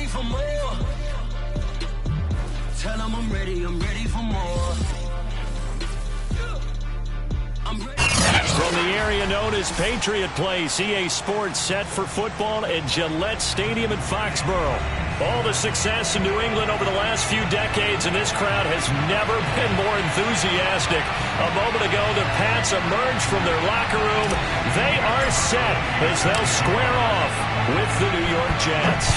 ready for more. Tell them I'm ready for more. From the area known as Patriot Place, EA Sports set for football at Gillette Stadium in Foxborough. All the success in New England over the last few decades, and this crowd has never been more enthusiastic. A moment ago, the Pats emerged from their locker room. They are set as they'll square off with the New York Jets.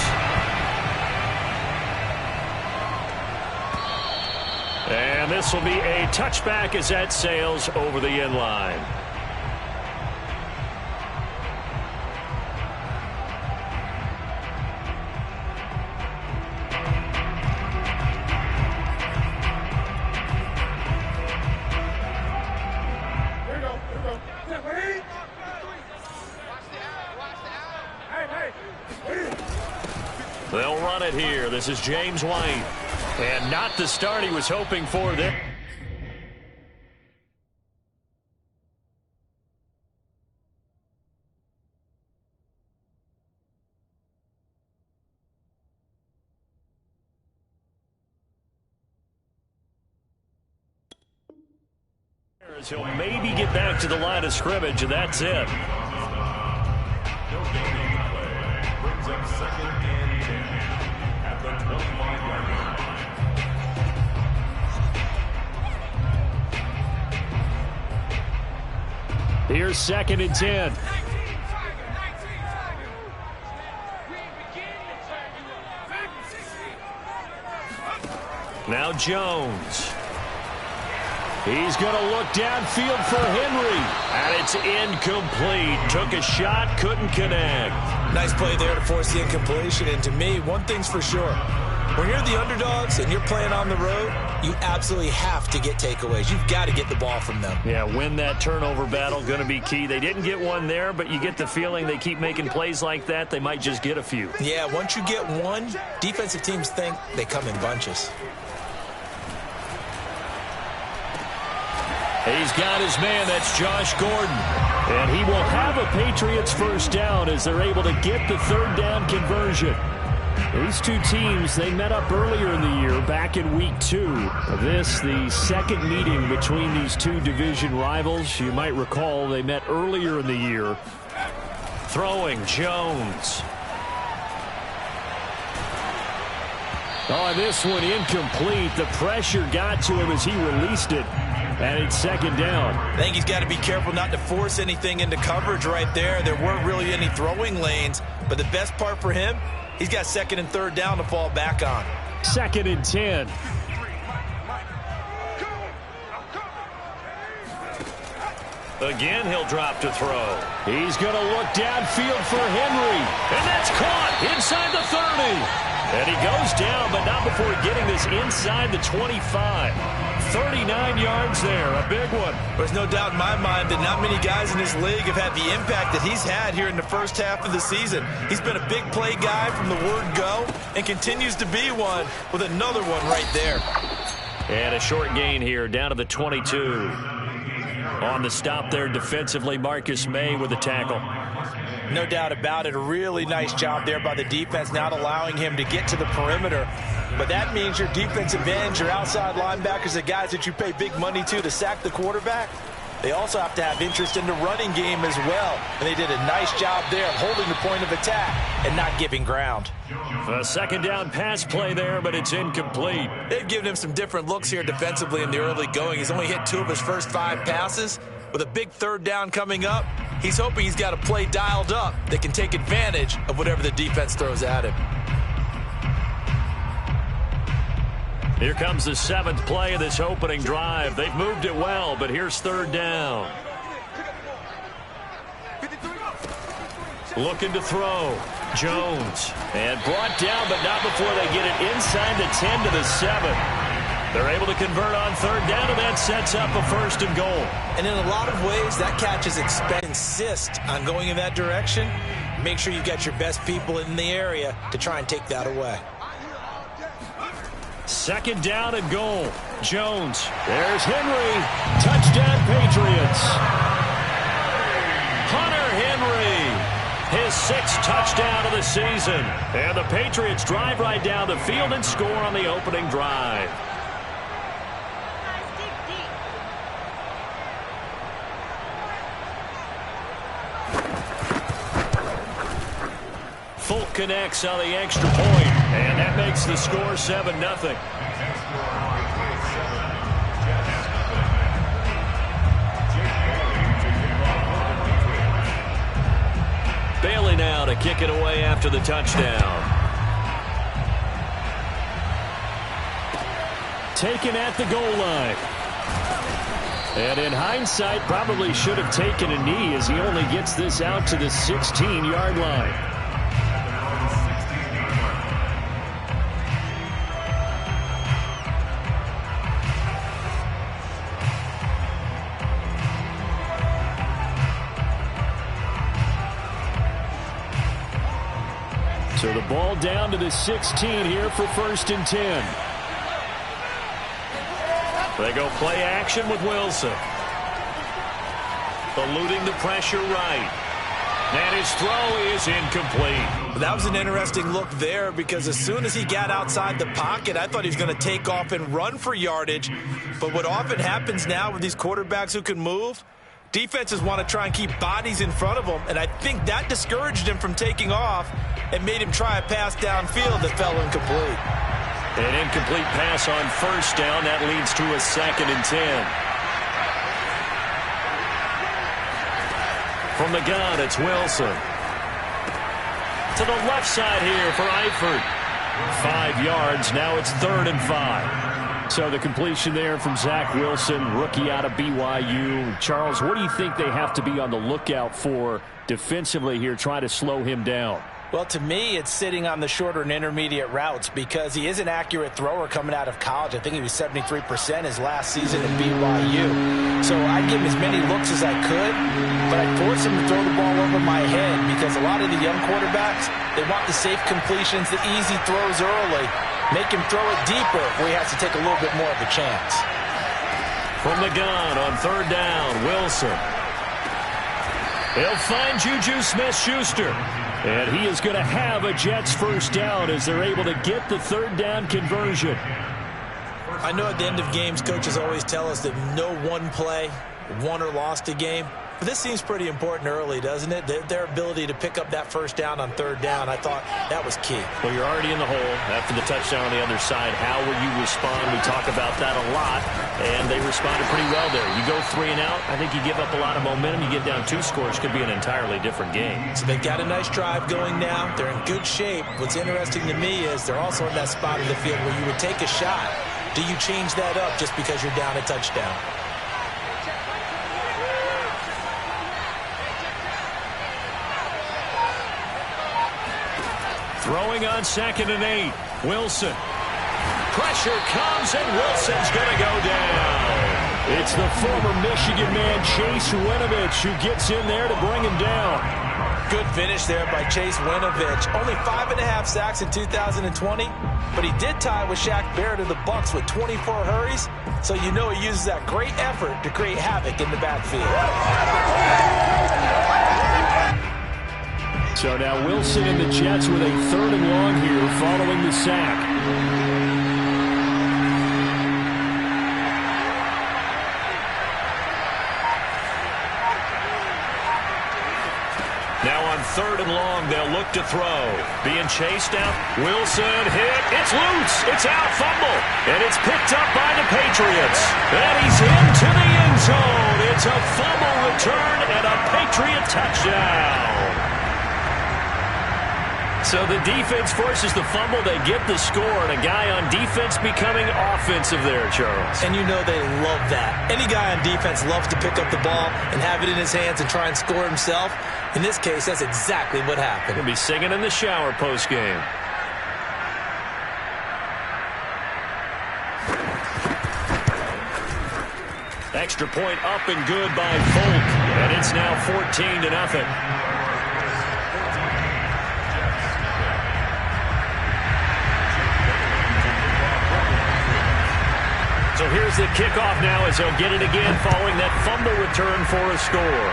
And this will be a touchback as that sails over the end line. They'll run it here. This is James White. And not the start he was hoping for there. He'll maybe get back to the line of scrimmage, and that's it. Brings up 2nd and 10 at the 25-yard line. Here's 2nd and 10. Now Jones. He's going to look downfield for Henry. And it's incomplete. Took a shot, couldn't connect. Nice play there to force the incompletion. And to me, one thing's for sure. When you're the underdogs and you're playing on the road, you absolutely have to get takeaways. You've got to get the ball from them. Yeah, win that turnover battle, going to be key. They didn't get one there, but you get the feeling they keep making plays like that, they might just get a few. Yeah, once you get one, defensive teams think they come in bunches. He's got his man. That's Josh Gordon. And he will have a Patriots first down as they're able to get the 3rd down conversion. These two teams, they met up earlier in the year, back in week 2. This, the second meeting between these two division rivals. You might recall they met earlier in the year. Throwing, Jones. Oh, and this one incomplete. The pressure got to him as he released it. And it's 2nd down. I think he's got to be careful not to force anything into coverage right there. There weren't really any throwing lanes. But the best part for him, he's got 2nd and 3rd down to fall back on. 2nd and 10. Again, he'll drop to throw. He's going to look downfield for Henry. And that's caught inside the 30. And he goes down, but not before getting this inside the 25. 39 yards there, a big one. There's no doubt in my mind that not many guys in this league have had the impact that he's had here in the first half of the season. He's been a big play guy from the word go and continues to be one with another one right there. And a short gain here down to the 22. On the stop there defensively, Marcus May with the tackle. No doubt about it. A really nice job there by the defense, not allowing him to get to the perimeter. But that means your defensive ends, your outside linebackers, the guys that you pay big money to sack the quarterback, they also have to have interest in the running game as well. And they did a nice job there of holding the point of attack and not giving ground. A 2nd down pass play there, but it's incomplete. They've given him some different looks here defensively in the early going. He's only hit 2 of his first 5 passes. With a big 3rd down coming up, he's hoping he's got a play dialed up that can take advantage of whatever the defense throws at him. Here comes the 7th play of this opening drive. They've moved it well, but here's 3rd down. Looking to throw. Jones. And brought down, but not before they get it inside the 10 to the 7. They're able to convert on 3rd down, and that sets up a 1st and goal. And in a lot of ways, that catch is insist on going in that direction. Make sure you've got your best people in the area to try and take that away. 2nd down and goal. Jones. There's Henry. Touchdown, Patriots. Hunter Henry. His sixth touchdown of the season. And the Patriots drive right down the field and score on the opening drive. Folk connects on the extra point, and that makes the score 7-0. Bailey now to kick it away after the touchdown. Taken at the goal line. And in hindsight, probably should have taken a knee as he only gets this out to the 16-yard line. So the ball down to the 16 here for 1st and 10. They go play action with Wilson. Eluding the pressure right. And his throw is incomplete. That was an interesting look there because as soon as he got outside the pocket, I thought he was going to take off and run for yardage. But what often happens now with these quarterbacks who can move, defenses want to try and keep bodies in front of them, and I think that discouraged him from taking off and made him try a pass downfield that fell incomplete. An incomplete pass on 1st down. That leads to a 2nd and 10. From the gun, it's Wilson. To the left side here for Eifert. 5 yards. Now it's 3rd and 5. So the completion there from Zach Wilson, rookie out of BYU. Charles, what do you think they have to be on the lookout for defensively here, trying to slow him down? Well, to me, it's sitting on the shorter and intermediate routes because he is an accurate thrower coming out of college. I think he was 73% his last season at BYU. So I'd give him as many looks as I could, but I'd force him to throw the ball over my head because a lot of the young quarterbacks, they want the safe completions, the easy throws early. Make him throw it deeper where he has to take a little bit more of a chance. From the gun on 3rd down, Wilson. He'll find Juju Smith-Schuster. And he is going to have a Jets 1st down as they're able to get the 3rd down conversion. I know at the end of games, coaches always tell us that no one play won or lost a game. But this seems pretty important early, doesn't it? Their ability to pick up that 1st down on 3rd down, I thought that was key. Well, you're already in the hole after the touchdown on the other side. How will you respond? We talk about that a lot, and they responded pretty well there. You go 3 and out, I think you give up a lot of momentum. You get down 2 scores, could be an entirely different game. So they've got a nice drive going now. They're in good shape. What's interesting to me is they're also in that spot of the field where you would take a shot. Do you change that up just because you're down a touchdown? Throwing on 2nd and 8. Wilson. Pressure comes, and Wilson's going to go down. It's the former Michigan man, Chase Winovich, who gets in there to bring him down. Good finish there by Chase Winovich. Only 5.5 sacks in 2020, but he did tie with Shaq Barrett of the Bucs with 24 hurries, so you know he uses that great effort to create havoc in the backfield. So now Wilson and the Jets with a 3rd and long here following the sack. Now on 3rd and long, they'll look to throw. Being chased out. Wilson hit. It's loose. It's out. Fumble. And it's picked up by the Patriots. And he's into the end zone. It's a fumble return and a Patriot touchdown. So the defense forces the fumble. They get the score, and a guy on defense becoming offensive there, Charles. And you know they love that. Any guy on defense loves to pick up the ball and have it in his hands and try and score himself. In this case, that's exactly what happened. He'll be singing in the shower post-game. Extra point up and good by Folk, and it's now 14-0. So here's the kickoff now as they'll get it again following that fumble return for a score.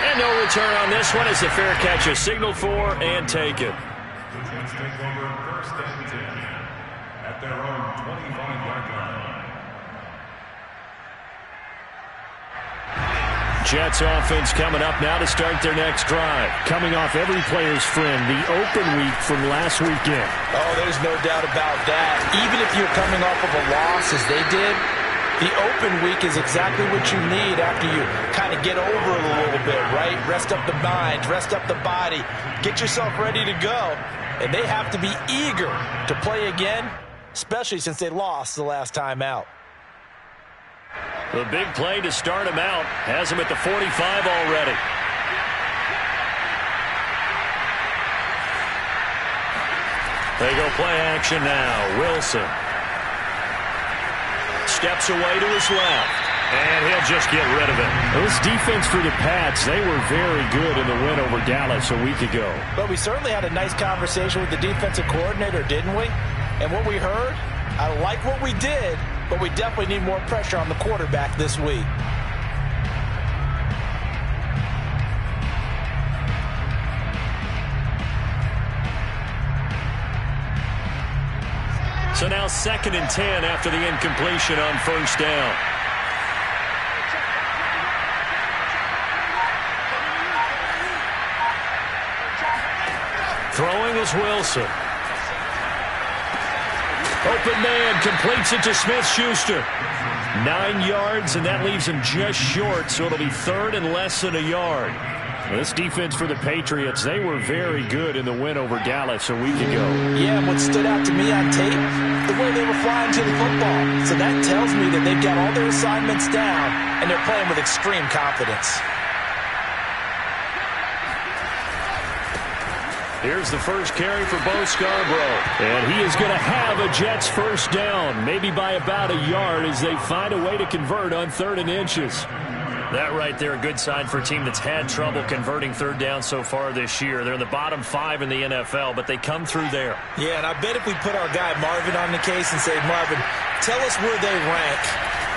And no return on this one as the fair catch is signaled for and taken. Jets take over 1st and 10 at their own 25-yard line. Jets offense coming up now to start their next drive. Coming off every player's friend, the open week from last weekend. Oh, there's no doubt about that. Even if you're coming off of a loss as they did, the open week is exactly what you need after you kind of get over it a little bit, right? Rest up the mind, rest up the body, get yourself ready to go. And they have to be eager to play again, especially since they lost the last time out. The big play to start him out has him at the 45 already. They go play action now. Wilson steps away to his left, and he'll just get rid of it. This defense for the Pats, they were very good in the win over Dallas a week ago. But we certainly had a nice conversation with the defensive coordinator, didn't we? And what we heard, I like what we did, but we definitely need more pressure on the quarterback this week. So now 2nd and 10 after the incompletion on 1st down. Throwing is Wilson. Open man completes it to Smith-Schuster. 9 yards, and that leaves him just short, so it'll be 3rd and less than a yard. This defense for the Patriots, they were very good in the win over Dallas a week ago. Yeah, and what stood out to me on tape, the way they were flying to the football. So that tells me that they've got all their assignments down, and they're playing with extreme confidence. Here's the first carry for Bo Scarborough. And he is going to have a Jets first down, maybe by about a yard as they find a way to convert on 3rd and inches. That right there, a good sign for a team that's had trouble converting 3rd down so far this year. They're in the bottom 5 in the NFL, but they come through there. Yeah, and I bet if we put our guy Marvin on the case and say, Marvin, tell us where they rank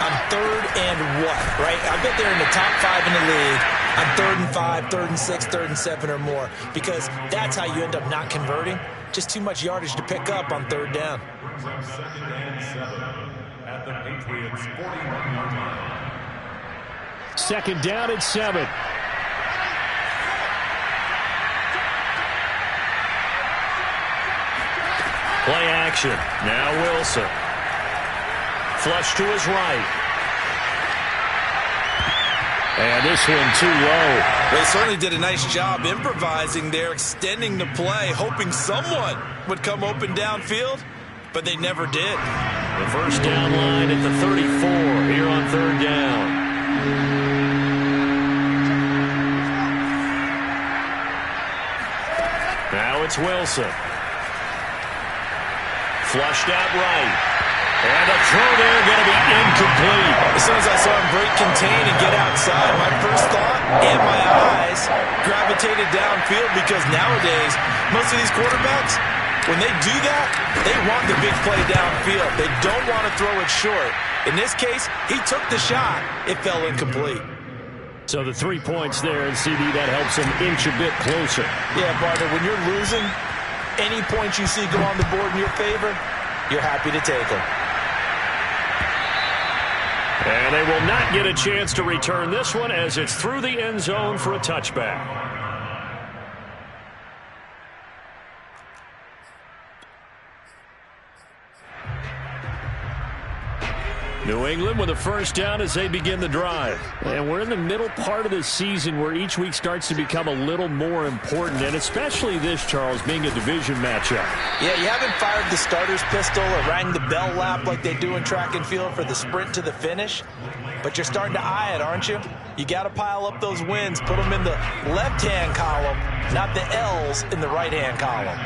on 3rd and what, right? I bet they're in the top 5 in the league on 3rd and 5, 3rd and 6, 3rd and 7 or more, because that's how you end up not converting. Just too much yardage to pick up on 3rd down. Brings up 2nd and 7 at the Patriots' 41-yard line. 2nd down at 7. Play action. Now Wilson. Flush to his right. And this one too low. They certainly did a nice job improvising there, extending the play, hoping someone would come open downfield, but they never did. The first down line at the 34 here on 3rd down. Now it's Wilson. Flushed out right. And the throw there going to be incomplete. As soon as I saw him break contain and get outside, my first thought and my eyes gravitated downfield, because nowadays, most of these quarterbacks, when they do that, they want the big play downfield. They don't want to throw it short. In this case, he took the shot. It fell incomplete. So the 3 points there, and CD, that helps him inch a bit closer. Yeah, partner, when you're losing, any points you see go on the board in your favor, you're happy to take them. And they will not get a chance to return this one as it's through the end zone for a touchback. New England with a first down as they begin the drive. And we're in the middle part of the season where each week starts to become a little more important, and especially this, Charles, being a division matchup. Yeah, you haven't fired the starter's pistol or rang the bell lap like they do in track and field for the sprint to the finish, but you're starting to eye it, aren't you? You got to pile up those wins, put them in the left-hand column, not the L's in the right-hand column.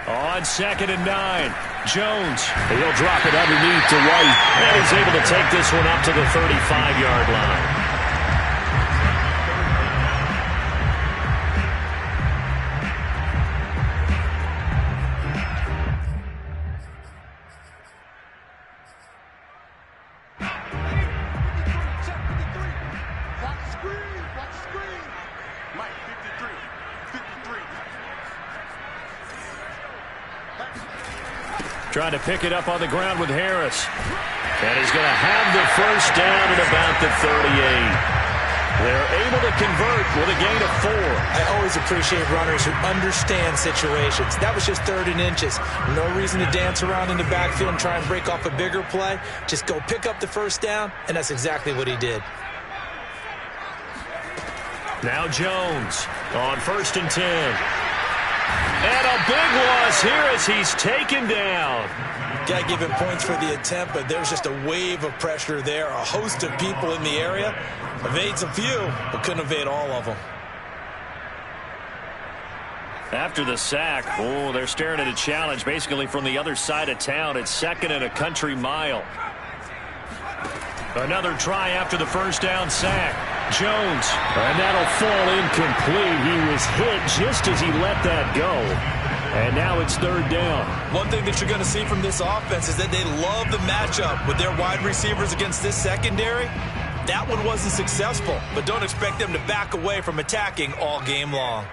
On 2nd and 9, Jones. He'll drop it underneath to White, and he's able to take this one up to the 35-yard line. Screen. Trying to pick it up on the ground with Harris. And he's going to have the first down at about the 38. They're able to convert with a gain of 4. I always appreciate runners who understand situations. That was just 3rd and inches. No reason to dance around in the backfield and try and break off a bigger play. Just go pick up the first down, and that's exactly what he did. Now Jones on 1st and 10. And a big loss here as he's taken down. Got to give him points for the attempt, but there's just a wave of pressure there. A host of people in the area. Evades a few, but couldn't evade all of them. After the sack, they're staring at a challenge basically from the other side of town. It's 2nd and a country mile. Another try after the first down sack. Jones, and that'll fall incomplete. He was hit just as he let that go. And now it's 3rd down. One thing that you're going to see from this offense is that they love the matchup with their wide receivers against this secondary. That one wasn't successful, but don't expect them to back away from attacking all game long.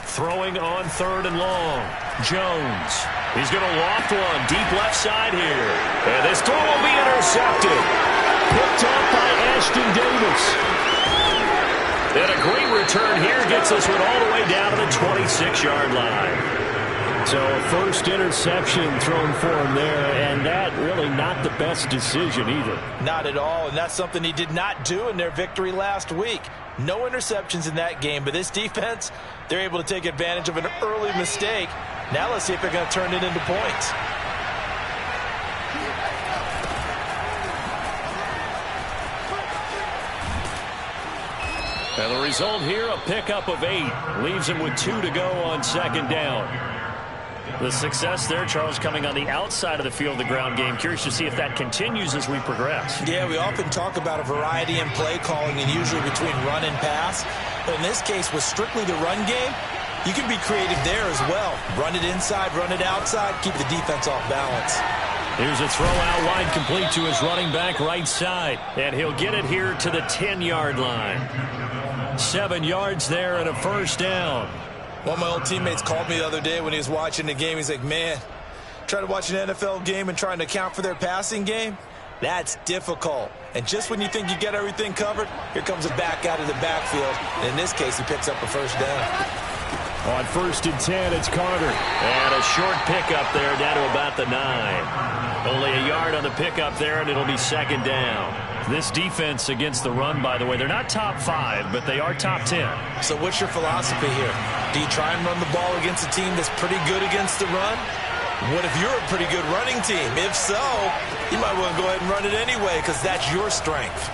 Throwing on 3rd and long. Jones. He's going to loft one deep left side here. And this throw will be intercepted. Picked up by Ashton Davis. And a great return here gets us one all the way down to the 26-yard line. So a first interception thrown for him there, and that really not the best decision either. Not at all, and that's something he did not do in their victory last week. No interceptions in that game, but this defense, they're able to take advantage of an early mistake. Now let's see if they're going to turn it into points. And the result here, a pickup of 8. Leaves him with 2 to go on 2nd down. The success there, Charles, coming on the outside of the field, the ground game. Curious to see if that continues as we progress. Yeah, we often talk about a variety in play calling and usually between run and pass. But in this case, with strictly the run game, you can be creative there as well. Run it inside, run it outside, keep the defense off balance. Here's a throw out wide complete to his running back right side. And he'll get it here to the 10-yard line. 7 yards there and a first down. One of my old teammates called me the other day when he was watching the game. He's like, man, trying to watch an NFL game and trying to account for their passing game, that's difficult. And just when you think you get everything covered, here comes a back out of the backfield. And in this case, he picks up a first down. On 1st and 10, it's Carter. And a short pickup there down to about the 9. Only a yard on the pickup there, and it'll be 2nd down. This defense against the run, by the way, they're not top 5, but they are top 10. So what's your philosophy here? Do you try and run the ball against a team that's pretty good against the run? What if you're a pretty good running team? If so, you might want to go ahead and run it anyway because that's your strength.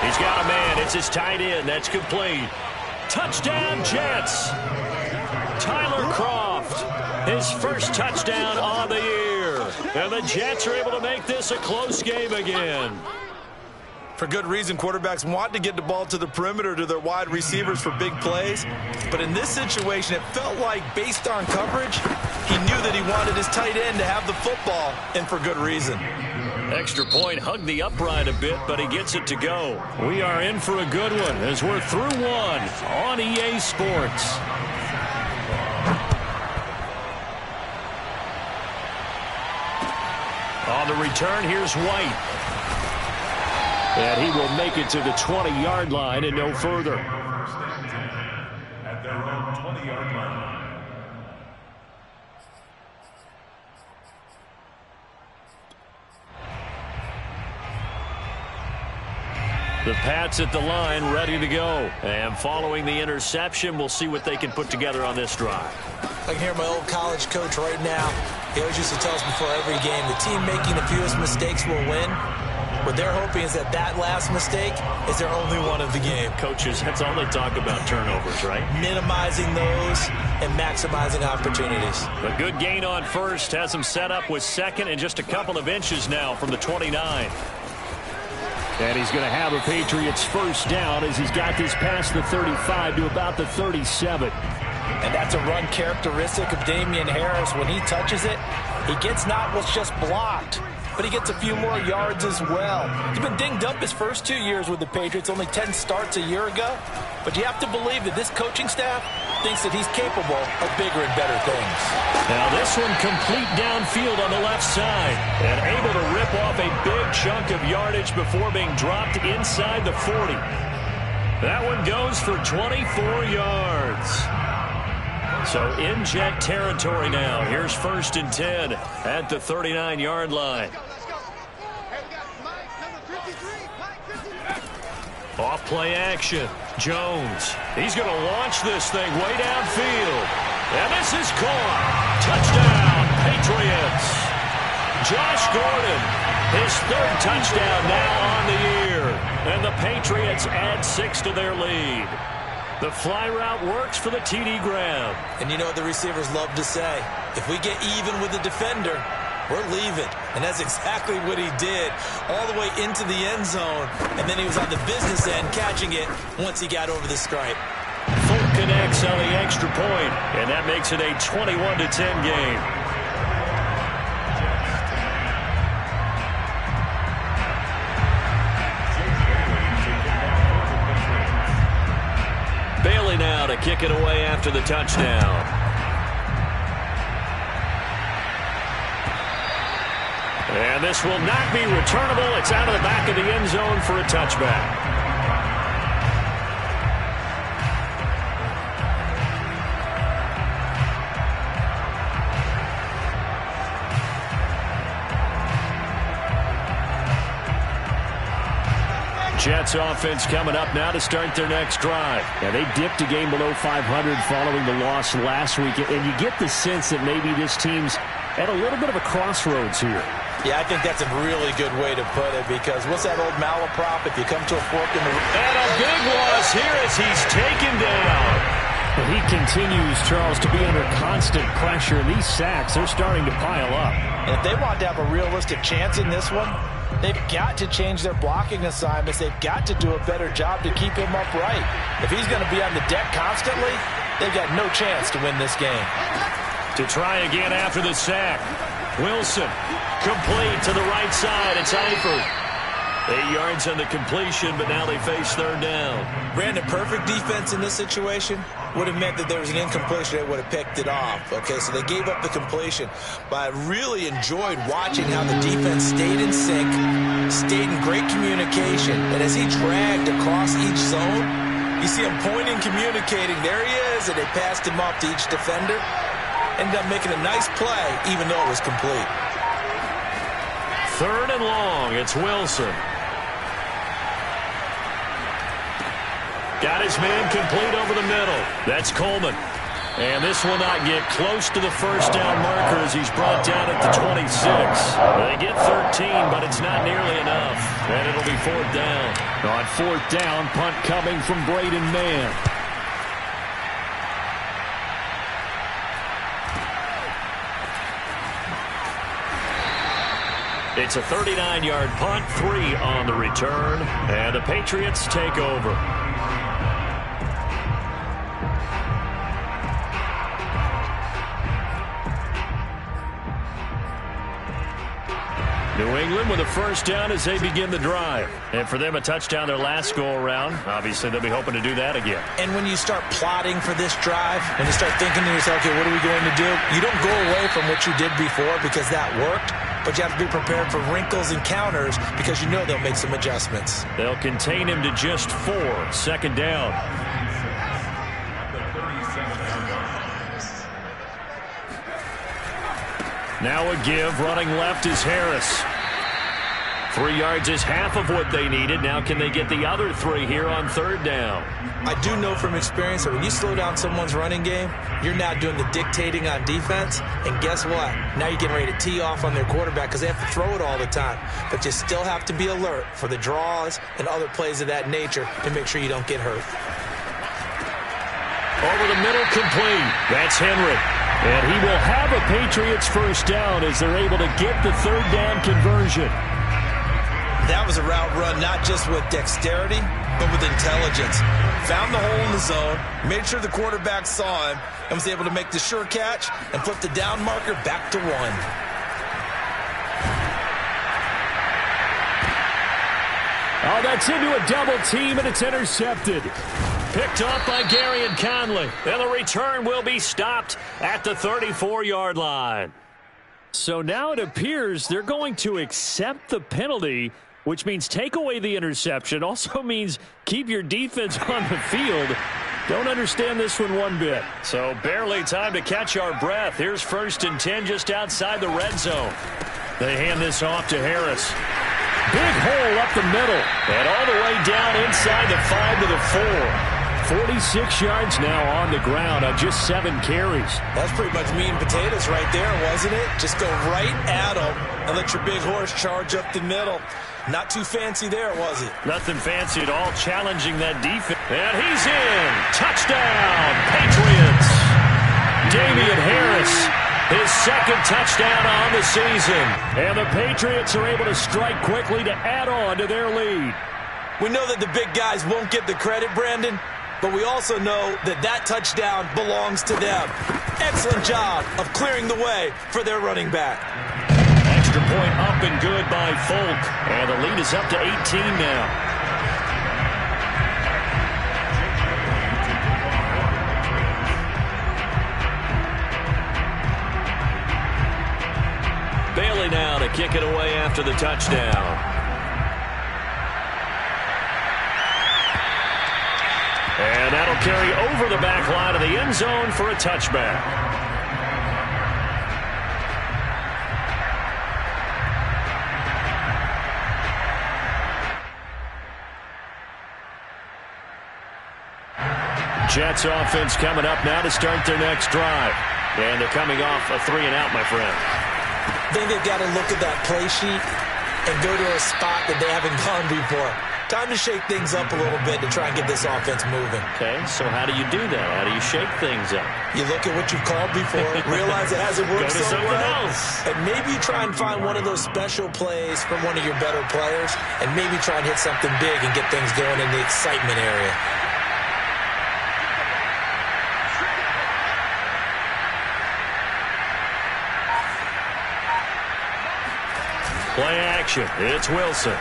He's got a man. It's his tight end. That's complete. Touchdown, Jets. Tyler Kroft, his first touchdown on the year. And the Jets are able to make this a close game again. For good reason, quarterbacks want to get the ball to the perimeter to their wide receivers for big plays. But in this situation, it felt like based on coverage, he knew that he wanted his tight end to have the football, and for good reason. Extra point, hugged the upright a bit, but he gets it to go. We are in for a good one as we're through one on EA Sports. On the return, here's White. And he will make it to the 20-yard line and no further. At their own 20-yard line. The Pats at the line, ready to go. And following the interception, we'll see what they can put together on this drive. I can hear my old college coach right now. He always used to tell us before every game, the team making the fewest mistakes will win. What they're hoping is that that last mistake is their only one of the game. Coaches, that's all they talk about, turnovers, right? Minimizing those and maximizing opportunities. A good gain on first has him set up with second and just a couple of inches now from the 29. And he's going to have a Patriots first down as he's got this past the 35 to about the 37. And that's a run characteristic of Damian Harris. When he touches it, he gets not what's just blocked, but he gets a few more yards as well. He's been dinged up his first 2 years with the Patriots, only 10 starts a year ago. But you have to believe that this coaching staff thinks that he's capable of bigger and better things. Now this one complete downfield on the left side and able to rip off a big chunk of yardage before being dropped inside the 40. That one goes for 24 yards. So in Jet territory now. Here's 1st and 10 at the 39-yard line. Off play action. Jones. He's going to launch this thing way downfield. And this is caught. Touchdown, Patriots. Josh Gordon, his 3rd touchdown now on the year. And the Patriots add 6 to their lead. The fly route works for the TD grab. And you know what the receivers love to say? If we get even with the defender, we're leaving. And that's exactly what he did, all the way into the end zone. And then he was on the business end catching it once he got over the stripe. Full connects on the extra point, and that makes it a 21-10 game. Bailey now to kick it away after the touchdown. And this will not be returnable. It's out of the back of the end zone for a touchback. Jets offense coming up now to start their next drive. Yeah, they dipped a game below 500 following the loss last week, and you get the sense that maybe this team's at a little bit of a crossroads here. Yeah, I think that's a really good way to put it, because what's that old malaprop? If you come to a fork in the road. And a big loss here as he's taken down. And he continues, Charles, to be under constant pressure. These sacks, they're starting to pile up. And if they want to have a realistic chance in this one, they've got to change their blocking assignments. They've got to do a better job to keep him upright. If he's going to be on the deck constantly, they've got no chance to win this game. To try again after the sack. Wilson, complete to the right side. It's Eifert. 8 yards on the completion, but now they face 3rd down. Brandon, perfect defense in this situation would have meant that there was an incompletion. They would have picked it off. Okay, so they gave up the completion. But I really enjoyed watching how the defense stayed in sync, stayed in great communication. And as he dragged across each zone, you see him pointing, communicating. There he is, and they passed him off to each defender. Ended up making a nice play, even though it was complete. 3rd and long. It's Wilson. Got his man complete over the middle. That's Coleman. And this will not get close to the 1st down marker as he's brought down at the 26. They get 13, but it's not nearly enough. And it'll be 4th down. On 4th down, punt coming from Braden Mann. It's a 39-yard punt, 3 on the return, and the Patriots take over. New England with a 1st down as they begin the drive. And for them, a touchdown their last go-around. Obviously, they'll be hoping to do that again. And when you start plotting for this drive, when you start thinking to yourself, okay, what are we going to do? You don't go away from what you did before because that worked. But you have to be prepared for wrinkles and counters because you know they'll make some adjustments. They'll contain him to just 4. 2nd down. Now a give. Running left is Harris. 3 yards is half of what they needed. Now can they get the other 3 here on 3rd down? I do know from experience that when you slow down someone's running game, you're now doing the dictating on defense. And guess what? Now you're getting ready to tee off on their quarterback because they have to throw it all the time. But you still have to be alert for the draws and other plays of that nature to make sure you don't get hurt. Over the middle, complete. That's Henry. And he will have a Patriots 1st down as they're able to get the 3rd down conversion. That was a route run not just with dexterity, but with intelligence. Found the hole in the zone, made sure the quarterback saw him, and was able to make the sure catch and flip the down marker back to 1. that's into a double team, and it's intercepted. Picked off by Gary and Conley. And the return will be stopped at the 34-yard line. So now it appears they're going to accept the penalty, which means take away the interception. Also means keep your defense on the field. Don't understand this one bit. So barely time to catch our breath. Here's 1st and 10 just outside the red zone. They hand this off to Harris. Big hole up the middle. And all the way down inside the 5 to the 4. 46 yards now on the ground on just 7 carries. That's pretty much meat and potatoes right there, wasn't it? Just go right at them and let your big horse charge up the middle. Not too fancy there, was it? Nothing fancy at all, challenging that defense. And he's in. Touchdown, Patriots. Damian Harris, his 2nd touchdown on the season. And the Patriots are able to strike quickly to add on to their lead. We know that the big guys won't get the credit, Brandon, but we also know that that touchdown belongs to them. Excellent job of clearing the way for their running back. Extra point up and good by Folk. And the lead is up to 18 now. Bailey now to kick it away after the touchdown. And that'll carry over the back line of the end zone for a touchback. Jets offense coming up now to start their next drive. And they're coming off a 3-and-out, my friend. I think they've got to look at that play sheet and go to a spot that they haven't gone before. Time to shake things up a little bit to try and get this offense moving. Okay, so how do you do that? How do you shake things up? You look at what you've called before, realize it hasn't worked so well, else. and maybe you try and find one of those special plays from one of your better players, and maybe try and hit something big and get things going in the excitement area. Play action. It's Wilson.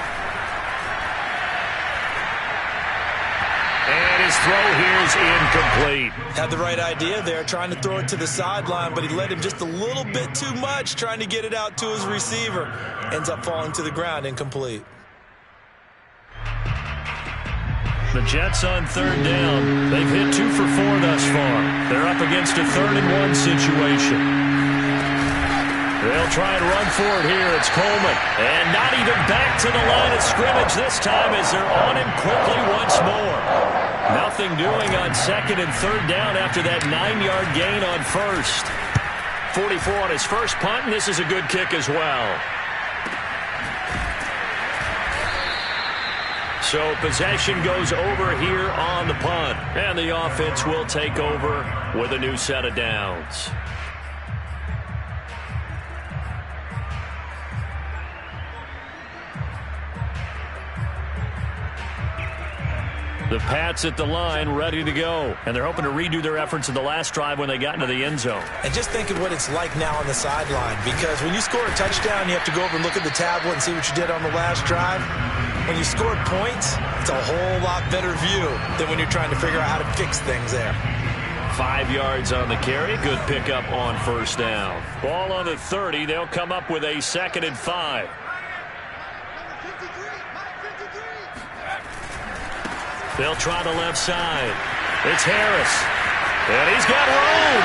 And his throw here is incomplete. Had the right idea there, trying to throw it to the sideline, but he led him just a little bit too much, trying to get it out to his receiver. Ends up falling to the ground, incomplete. The Jets on 3rd down. They've hit 2 for 4 thus far. They're up against a 3rd-and-1 situation. They'll try and run for it here. It's Coleman. And not even back to the line of scrimmage this time as they're on him quickly once more. Nothing doing on 2nd and 3rd down after that 9-yard gain on 1st. 44 on his first punt, and this is a good kick as well. So possession goes over here on the punt. And the offense will take over with a new set of downs. The Pats at the line, ready to go. And they're hoping to redo their efforts in the last drive when they got into the end zone. And just think of what it's like now on the sideline. Because when you score a touchdown, you have to go over and look at the tablet and see what you did on the last drive. When you scored points, it's a whole lot better view than when you're trying to figure out how to fix things there. 5 yards on the carry. Good pickup on 1st down. Ball on the 30. They'll come up with a 2nd and 5. They'll try the left side. It's Harris. And he's got room.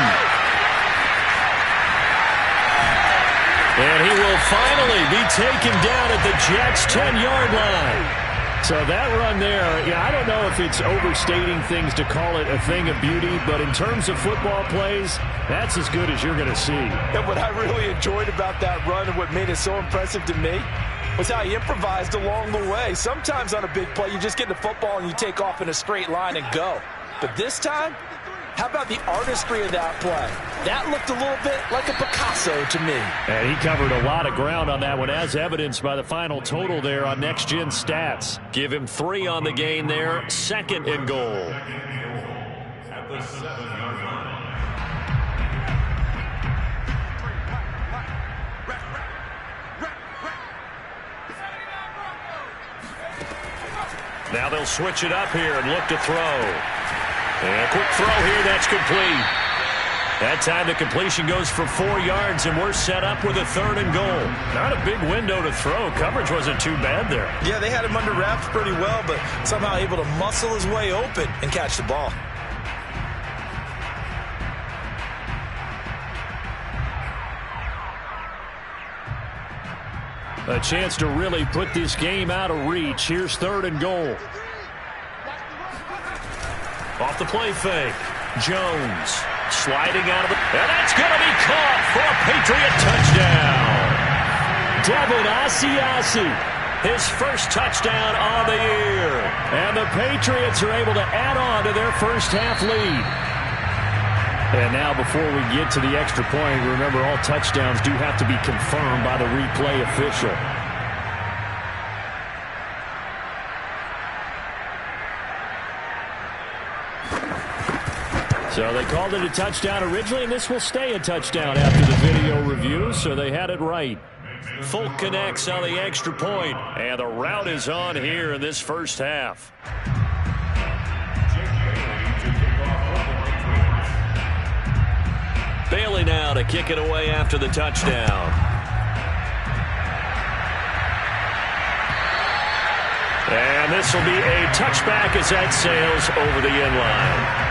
And he will finally be taken down at the Jets' 10-yard line. So that run there, yeah, I don't know if it's overstating things to call it a thing of beauty, but in terms of football plays, that's as good as you're going to see. And what I really enjoyed about that run and what made it so impressive to me was how he improvised along the way. Sometimes on a big play, you just get the football and you take off in a straight line and go. But this time, how about the artistry of that play? That looked a little bit like a Picasso to me. And he covered a lot of ground on that one, as evidenced by the final total there on Next Gen Stats. Give him 3 on the gain there, 2nd and goal. At the 7-yard line. Now they'll switch it up here and look to throw. And a quick throw here, that's complete. That time the completion goes for 4 yards, and we're set up with a 3rd and goal. Not a big window to throw. Coverage wasn't too bad there. Yeah, they had him under wraps pretty well, but somehow able to muscle his way open and catch the ball. A chance to really put this game out of reach. Here's 3rd and goal. Off the play fake. Jones sliding out of the... And that's going to be caught for a Patriot touchdown. Devin Asiasi, his first touchdown on the year. And the Patriots are able to add on to their first half lead. And now before we get to the extra point, remember all touchdowns do have to be confirmed by the replay official. So they called it a touchdown originally, and this will stay a touchdown after the video review, so they had it right. Folk connects on the extra point, and the route is on here in this first half. Bailey now to kick it away after the touchdown. And this will be a touchback as that sails over the end line.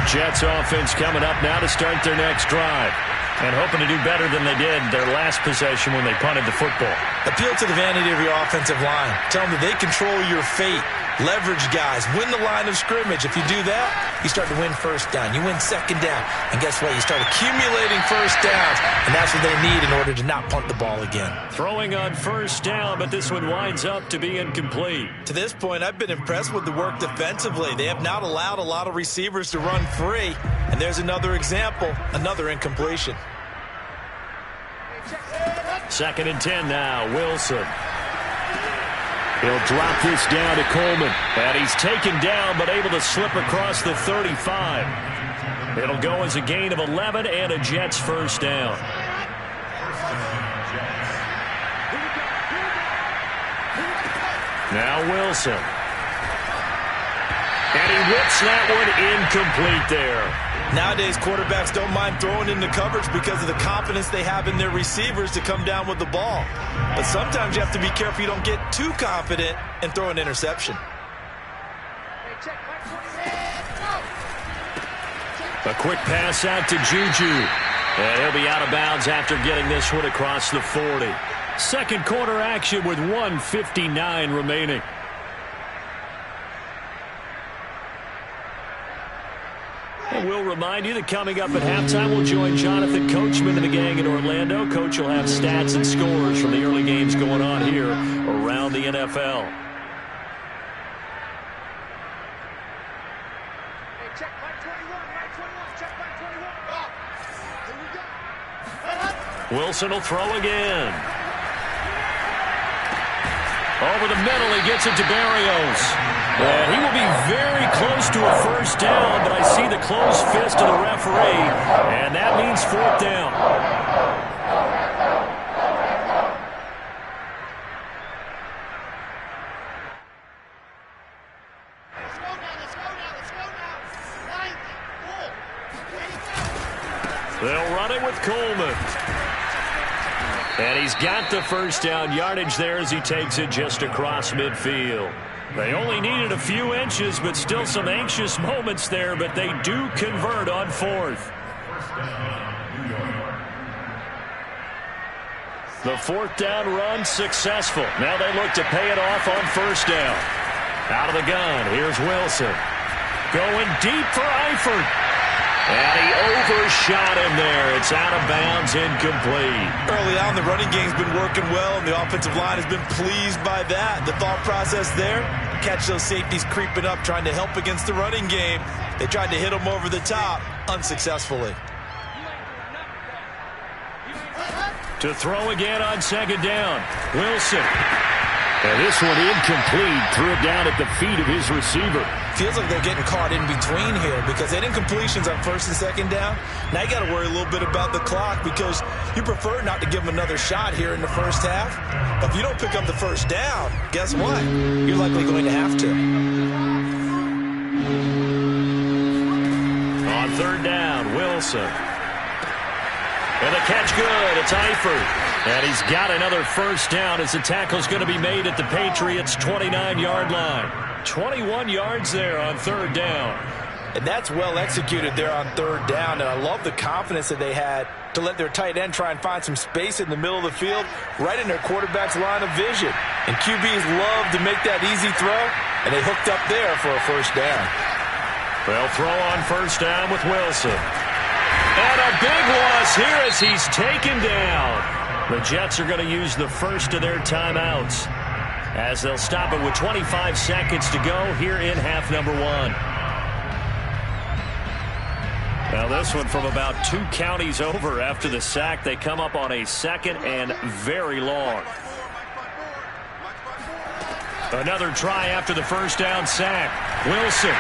Jets offense coming up now to start their next drive. And hoping to do better than they did their last possession when they punted the football. Appeal to the vanity of your offensive line. Tell them that they control your fate. Leverage guys. Win the line of scrimmage. If you do that, you start to win first down. You win second down. And guess what? You start accumulating first downs. And that's what they need in order to not punt the ball again. Throwing on first down, but this one winds up to be incomplete. To this point, I've been impressed with the work defensively. They have not allowed a lot of receivers to run free. And there's another example, another incompletion. 2nd and 10 now, Wilson. He'll drop this down to Coleman. And he's taken down, but able to slip across the 35. It'll go as a gain of 11 and a Jets first down. Now Wilson. And he whips that one incomplete there. Nowadays, quarterbacks don't mind throwing into coverage because of the confidence they have in their receivers to come down with the ball. But sometimes you have to be careful you don't get too confident and throw an interception. A quick pass out to Juju. And he'll be out of bounds after getting this one across the 40. Second quarter action with 1:59 remaining. And we'll remind you that coming up at halftime, we'll join Jonathan Coachman and the gang in Orlando. Coach will have stats and scores from the early games going on here around the NFL. Wilson will throw again. Over the middle, he gets it to Barrios. And he will be very close to a first down, but I see the closed fist of the referee, and that means 4th down. They'll run it with Coleman. And he's got the first down yardage there as he takes it just across midfield. They only needed a few inches, but still some anxious moments there, but they do convert on 4th. The 4th down run successful. Now they look to pay it off on first down. Out of the gun, here's Wilson. Going deep for Eifert. And he overshot him there. It's out of bounds, incomplete. Early on, the running game's been working well, and the offensive line has been pleased by that. The thought process there, catch those safeties creeping up, trying to help against the running game. They tried to hit them over the top, unsuccessfully. To throw again on 2nd down. Wilson. And this one incomplete. Threw it down at the feet of his receiver. Feels like they're getting caught in between here because they didn't completions on first and second down. Now you got to worry a little bit about the clock because you prefer not to give them another shot here in the first half. But if you don't pick up the first down, guess what? You're likely going to have to. On third down, Wilson. And the catch good. It's Eifert. And he's got another first down as the tackle's going to be made at the Patriots' 29-yard line. 21 yards there on third down. And that's well executed there on third down. And I love the confidence that they had to let their tight end try and find some space in the middle of the field, right in their quarterback's line of vision. And QBs love to make that easy throw, and they hooked up there for a first down. They'll throw on first down with Wilson. And a big loss here as he's taken down. The Jets are going to use the first of their timeouts as they'll stop it with 25 seconds to go here in half number one. Now this one from about 2 counties over after the sack. They come up on a second and very long. Another try after the first down sack. Wilson.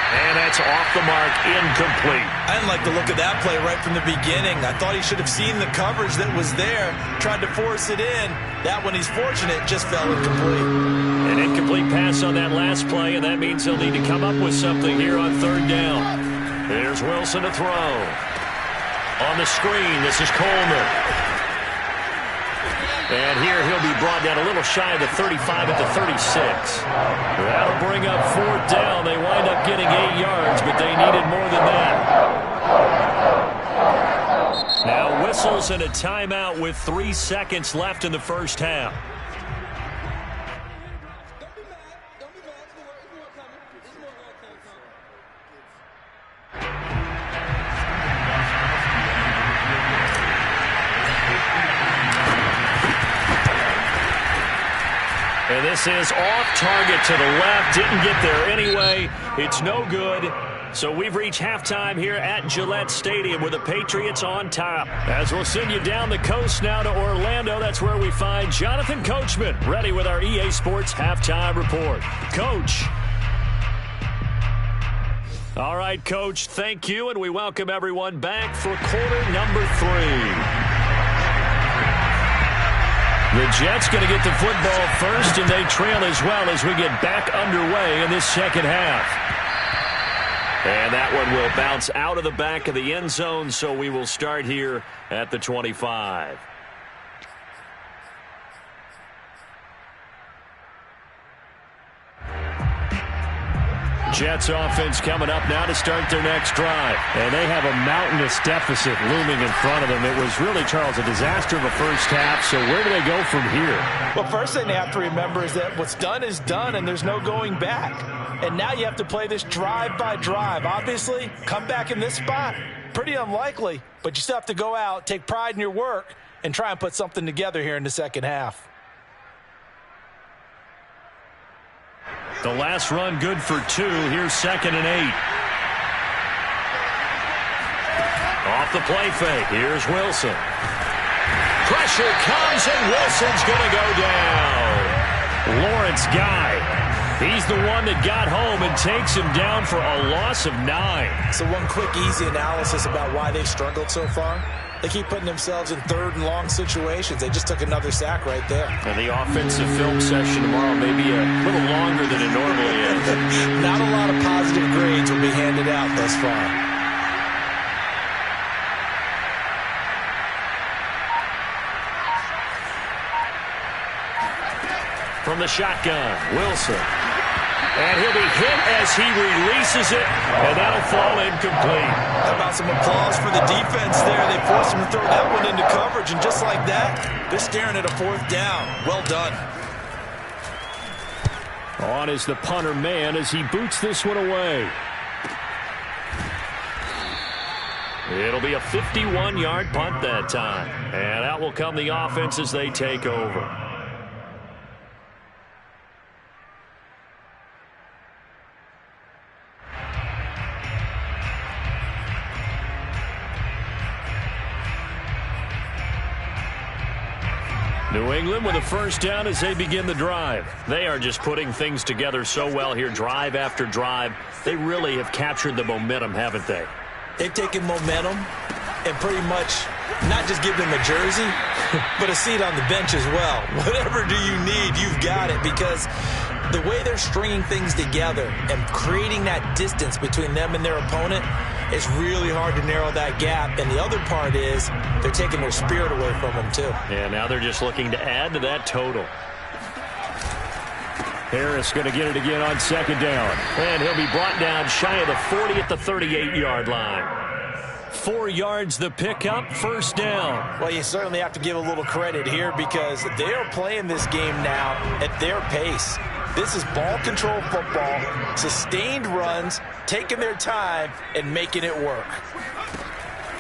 And that's off the mark, incomplete. I didn't like the look of that play right from the beginning. I thought he should have seen the coverage that was there, tried to force it in. That one, he's fortunate, just fell incomplete. An incomplete pass on that last play, and that means he'll need to come up with something here on third down. Here's Wilson to throw. On the screen, this is Coleman. And here he'll be brought down a little shy of the 35 at the 36. That'll bring up fourth down. They wind up getting 8 yards, but they needed more than that. Now whistles and a timeout with 3 seconds left in the first half. And this is off target to the left. Didn't get there anyway. It's no good. So we've reached halftime here at Gillette Stadium with the Patriots on top. As we'll send you down the coast now to Orlando, that's where we find Jonathan Coachman ready with our EA Sports halftime report. Coach. All right, Coach, thank you, and we welcome everyone back for quarter number 3. The Jets going to get the football first, and they trail as well as we get back underway in this second half. And that one will bounce out of the back of the end zone, so we will start here at the 25. Jets offense coming up now to start their next drive. And they have a mountainous deficit looming in front of them. It was really, Charles, a disaster of a first half. So where do they go from here? Well, first thing they have to remember is that what's done is done, and there's no going back. And now you have to play this drive by drive. Obviously, come back in this spot, pretty unlikely. But you still have to go out, take pride in your work, and try and put something together here in the second half. The last run good for 2. Here's 2nd and 8. Off the play fake. Here's Wilson. Pressure comes, and Wilson's going to go down. Lawrence Guy. He's the one that got home and takes him down for a loss of 9. So one quick, easy analysis about why they've struggled so far. They keep putting themselves in third and long situations. They just took another sack right there. And the offensive film session tomorrow may be a little longer than it normally is. Not a lot of positive grades will be handed out thus far. From the shotgun, Wilson. And he'll be hit as he releases it, and that'll fall incomplete. How about some applause for the defense there? They forced him to throw that one into coverage, and just like that, they're staring at a fourth down. Well done. On is the punter man as he boots this one away. It'll be a 51-yard punt that time, and out will come the offense as they take over. New England with a first down as they begin the drive. They are just putting things together so well here, drive after drive. They really have captured the momentum, haven't they? They've taken momentum and pretty much not just give them a jersey, but a seat on the bench as well. Whatever do you need, you've got it, because the way they're stringing things together and creating that distance between them and their opponent, it's really hard to narrow that gap. And the other part is they're taking their spirit away from them, too. Yeah, now they're just looking to add to that total. Harris going to get it again on second down. And he'll be brought down shy of the 40 at the 38-yard line. 4 yards the pickup, first down. Well, you certainly have to give a little credit here because they are playing this game now at their pace. This is ball control football, sustained runs, taking their time and making it work.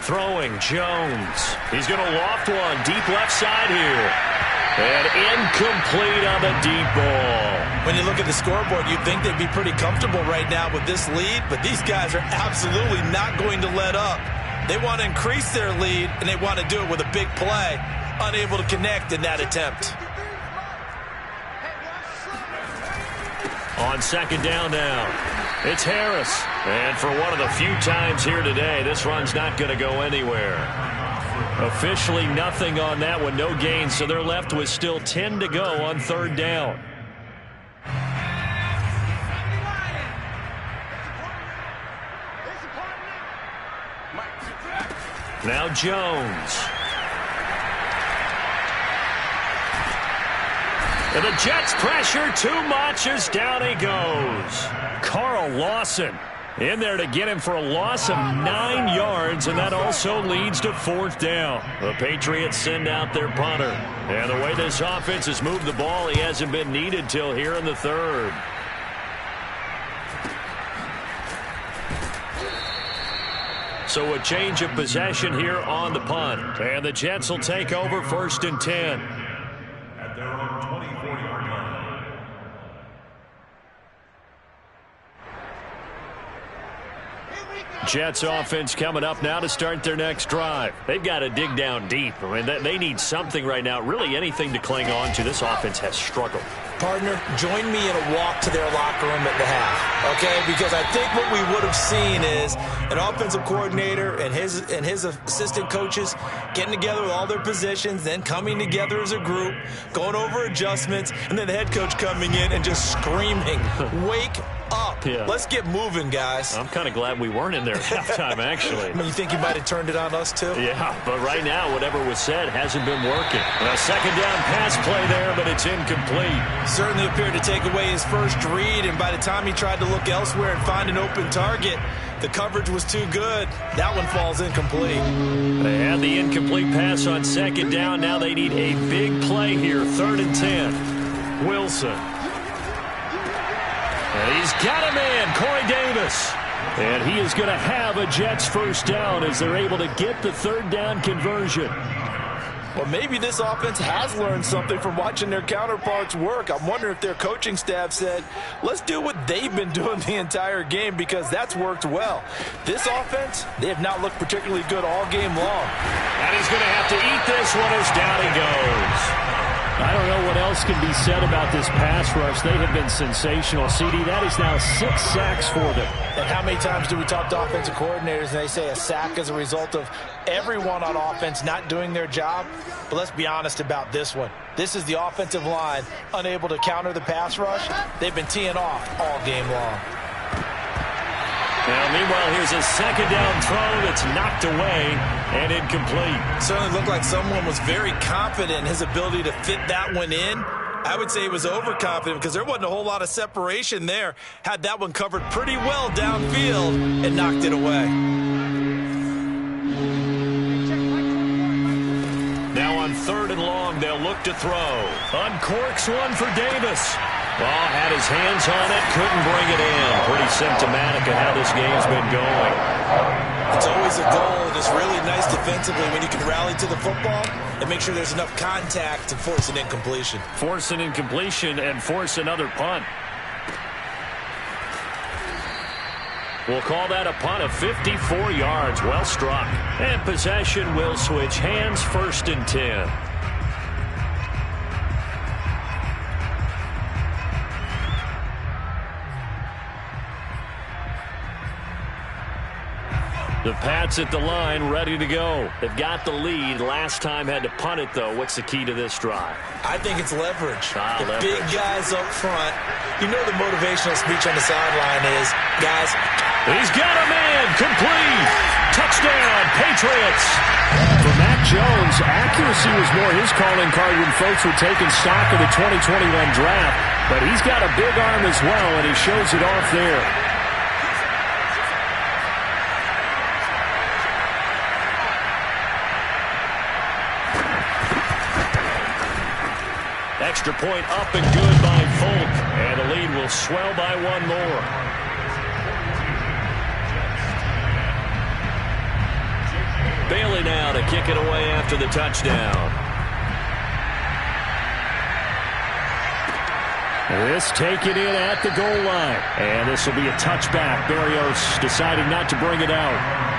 Throwing, Jones. He's going to loft one deep left side here. And incomplete on the deep ball. When you look at the scoreboard, you'd think they'd be pretty comfortable right now with this lead, but these guys are absolutely not going to let up. They want to increase their lead, and they want to do it with a big play. Unable to connect in that attempt. On second down now, it's Harris. And for one of the few times here today, this run's not going to go anywhere. Officially nothing on that one, no gain, so they're left with still 10 to go on third down. Now Jones. And the Jets pressure too much as down he goes. Carl Lawson in there to get him for a loss of 9 yards, and that also leads to fourth down. The Patriots send out their punter. And the way this offense has moved the ball, he hasn't been needed till here in the third. So a change of possession here on the punt. And the Jets will take over first and 10. At their own 24-yard line. Jets offense coming up now to start their next drive. They've got to dig down deep. I mean, they need something right now, really anything to cling on to. This offense has struggled. Partner, join me in a walk to their locker room at the half, okay? Because I think what we would have seen is an offensive coordinator and his assistant coaches getting together with all their positions, then coming together as a group, going over adjustments, and then the head coach coming in and just screaming, wake up. Yeah. Let's get moving, guys. I'm kind of glad we weren't in there at halftime, actually. I mean, you think you might have turned it on us, too? Yeah, but right now, whatever was said hasn't been working. A second down pass play there, but it's incomplete. Certainly appeared to take away his first read, and by the time he tried to look elsewhere and find an open target, the coverage was too good. That one falls incomplete. They had the incomplete pass on second down. Now they need a big play here, 3rd and 10. Wilson. And he's got a man, Corey Davis. And he is going to have a Jets first down as they're able to get the third down conversion. Well, maybe this offense has learned something from watching their counterparts work. I'm wondering if their coaching staff said, let's do what they've been doing the entire game, because that's worked well. This offense, they have not looked particularly good all game long. And he's going to have to eat this one as down he goes. I don't know what else can be said about this pass rush. They have been sensational. CD, that is now 6 sacks for them. And how many times do we talk to offensive coordinators and they say a sack is a result of everyone on offense not doing their job? But let's be honest about this one. This is the offensive line unable to counter the pass rush. They've been teeing off all game long. Now, meanwhile, here's a second down throw that's knocked away and incomplete. Certainly looked like someone was very confident in his ability to fit that one in. I would say he was overconfident because there wasn't a whole lot of separation there. Had that one covered pretty well downfield and knocked it away. Now on 3rd and long, they'll look to throw. Uncorks one for Davis. Ball had his hands on it, couldn't bring it in. Pretty symptomatic of how this game's been going. It's always a goal, and it's really nice defensively when you can rally to the football and make sure there's enough contact to force an incompletion. Force an incompletion and force another punt. We'll call that a punt of 54 yards. Well struck. And possession will switch hands, 1st and 10. The Pats at the line, ready to go. They've got the lead. Last time had to punt it, though. What's the key to this drive? I think it's leverage. Leverage. Big guys up front. You know the motivational speech on the sideline is, guys. He's got a man. Complete. Touchdown, Patriots. For Mac Jones, accuracy was more his calling card when folks were taking stock of the 2021 draft. But he's got a big arm as well, and he shows it off there. Extra point up and good by Folk. And the lead will swell by one more. Bailey now to kick it away after the touchdown. This taken in at the goal line. And this will be a touchback. Barrios deciding not to bring it out.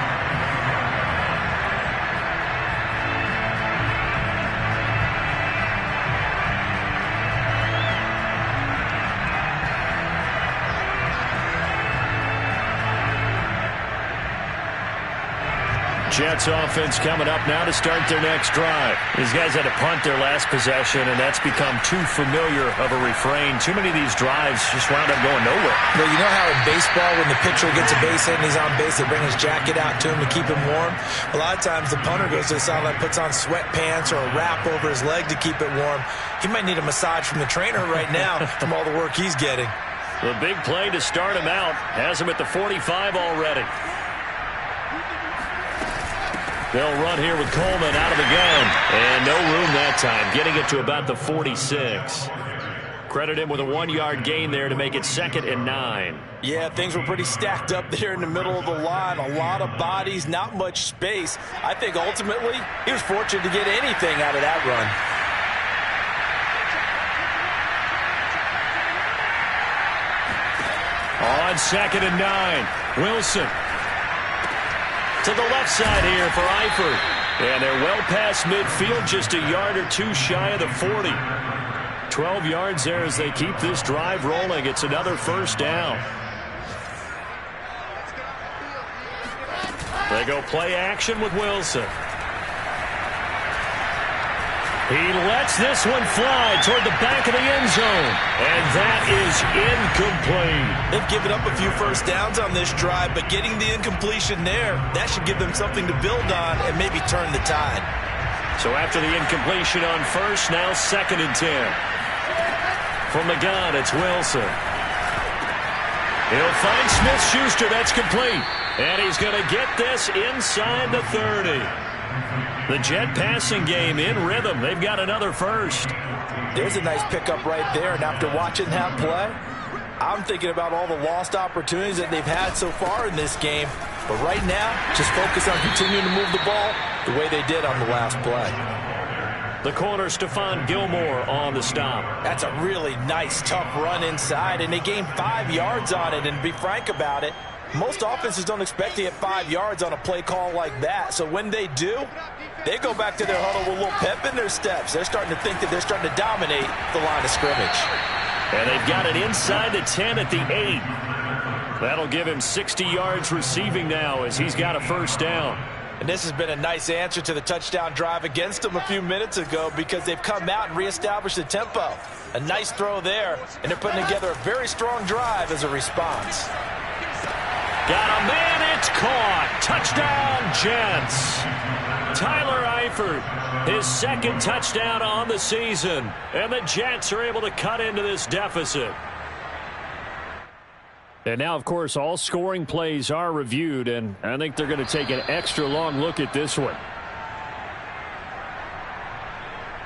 Jets offense coming up now to start their next drive. These guys had to punt their last possession, and that's become too familiar of a refrain. Too many of these drives just wound up going nowhere. Well, you know how in baseball, when the pitcher gets a base hit and he's on base, they bring his jacket out to him to keep him warm? A lot of times the punter goes to the sideline, puts on sweatpants or a wrap over his leg to keep it warm. He might need a massage from the trainer right now from all the work he's getting. The big play to start him out has him at the 45 already. They'll run here with Coleman out of the gun. And no room that time, getting it to about the 46. Credit him with a 1-yard gain there to make it 2nd and 9. Yeah, things were pretty stacked up there in the middle of the line. A lot of bodies, not much space. I think ultimately he was fortunate to get anything out of that run. On 2nd and 9, Wilson. To the left side here for Eifert. And they're well past midfield, just a yard or two shy of the 40. 12 yards there as they keep this drive rolling. It's another first down. They go play action with Wilson. He lets this one fly toward the back of the end zone. And that is incomplete. They've given up a few first downs on this drive, but getting the incompletion there, that should give them something to build on and maybe turn the tide. So after the incompletion on first, now 2nd and 10. From the gun, it's Wilson. He'll find Smith-Schuster. That's complete. And he's going to get this inside the 30. The Jet passing game in rhythm. They've got another first. There's a nice pickup right there. And after watching that play, I'm thinking about all the lost opportunities that they've had so far in this game. But right now, just focus on continuing to move the ball the way they did on the last play. The corner, Stephon Gilmore on the stop. That's a really nice, tough run inside, and they gained 5 yards on it. And to be frank about it, most offenses don't expect to get 5 yards on a play call like that. So when they do, they go back to their huddle with a little pep in their steps. They're starting to think that they're starting to dominate the line of scrimmage. And they've got it inside the 10 at the 8. That'll give him 60 yards receiving now as he's got a first down. And this has been a nice answer to the touchdown drive against them a few minutes ago because they've come out and reestablished the tempo. A nice throw there, and they're putting together a very strong drive as a response. Got a man, it's caught. Touchdown, Jets. Tyler Eifert, his 2nd touchdown on the season. And the Jets are able to cut into this deficit. And now, of course, all scoring plays are reviewed, and I think they're going to take an extra long look at this one.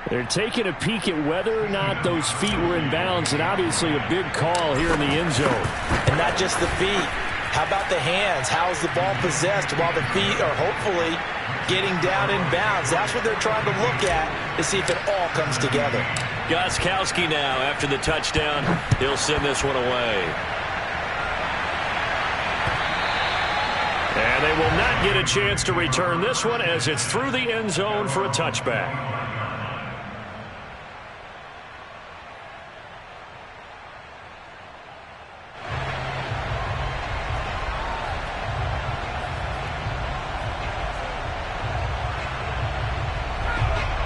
They're taking a peek at whether or not those feet were in bounds, and obviously a big call here in the end zone. And not just the feet. How about the hands? How is the ball possessed while the feet are hopefully getting down in bounds? That's what they're trying to look at to see if it all comes together. Gostkowski now after the touchdown. He'll send this one away. And they will not get a chance to return this one as it's through the end zone for a touchback.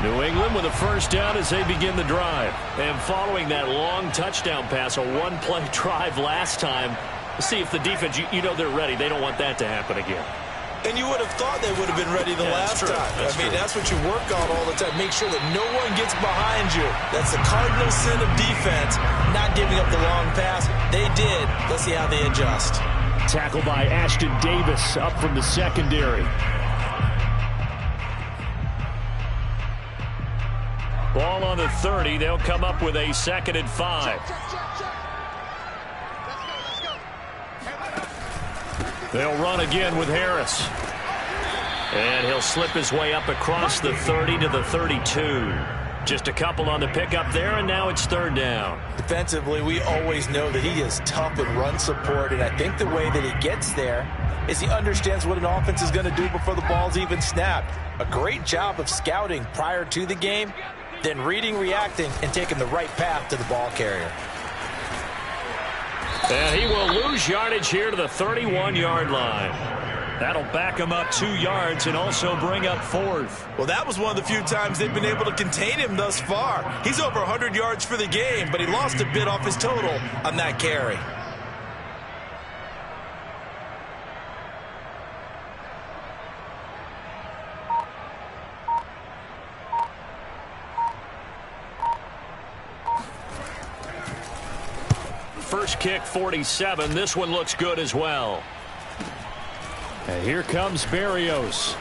New England with a first down as they begin the drive. And following that long touchdown pass, a one-play drive last time, see if the defense, you know they're ready. They don't want that to happen again. And you would have thought they would have been ready the last time. That's what you work on all the time. Make sure that no one gets behind you. That's the cardinal sin of defense, not giving up the long pass. They did. Let's see how they adjust. Tackle by Ashton Davis up from the secondary. Ball on the 30. They'll come up with a 2nd and 5. They'll run again with Harris. And he'll slip his way up across the 30 to the 32. Just a couple on the pickup there, and now it's 3rd down. Defensively, we always know that he is tough in run support, and I think the way that he gets there is he understands what an offense is going to do before the ball's even snapped. A great job of scouting prior to the game, then reading, reacting, and taking the right path to the ball carrier. And he will lose yardage here to the 31-yard line. That'll back him up 2 yards and also bring up 4th. Well, that was one of the few times they've been able to contain him thus far. He's over 100 yards for the game, but he lost a bit off his total on that carry. First kick, 47. This one looks good as well. And here comes Berrios.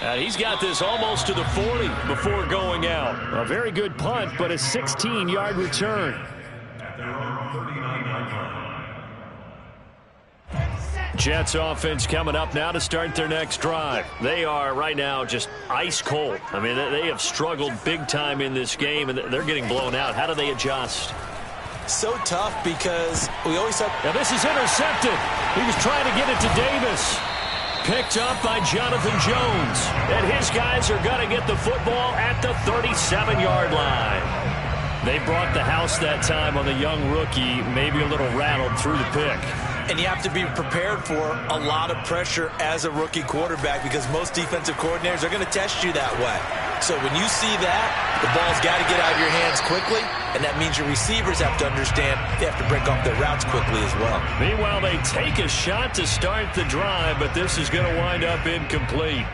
And he's got this almost to the 40 before going out. A very good punt, but a 16-yard return. At their own 39-yard line. Jets offense coming up now to start their next drive. They are right now just ice cold. I mean, they have struggled big time in this game, and they're getting blown out. How do they adjust? So tough because we always have... Now this is intercepted. He was trying to get it to Davis. Picked up by Jonathan Jones. And his guys are going to get the football at the 37-yard line. They brought the house that time on the young rookie, maybe a little rattled through the pick. And you have to be prepared for a lot of pressure as a rookie quarterback because most defensive coordinators are going to test you that way. So when you see that, the ball's got to get out of your hands quickly, and that means your receivers have to understand they have to break off their routes quickly as well. Meanwhile, they take a shot to start the drive, but this is going to wind up incomplete.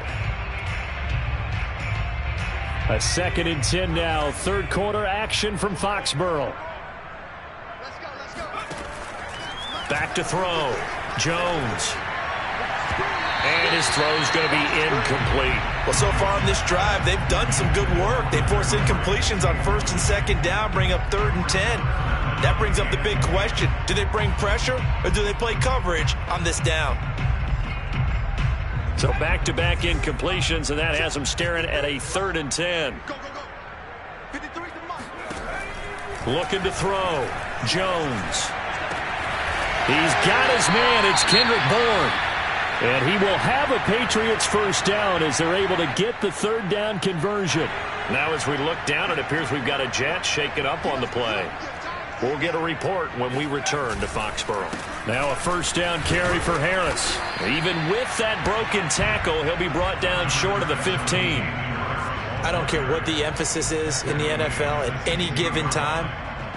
A 2nd and 10 now. 3rd quarter action from Foxborough. Back to throw. Jones. And his throw's going to be incomplete. Well, so far on this drive, they've done some good work. They force incompletions on 1st and 2nd down, bring up 3rd and 10. That brings up the big question. Do they bring pressure or do they play coverage on this down? So back-to-back incompletions, and that has them staring at a 3rd and 10. Looking to throw. Jones. He's got his man. It's Kendrick Bourne. And he will have a Patriots first down as they're able to get the 3rd down conversion. Now as we look down, it appears we've got a Jet shaken up on the play. We'll get a report when we return to Foxborough. Now a first down carry for Harris. Even with that broken tackle, he'll be brought down short of the 15. I don't care what the emphasis is in the NFL at any given time.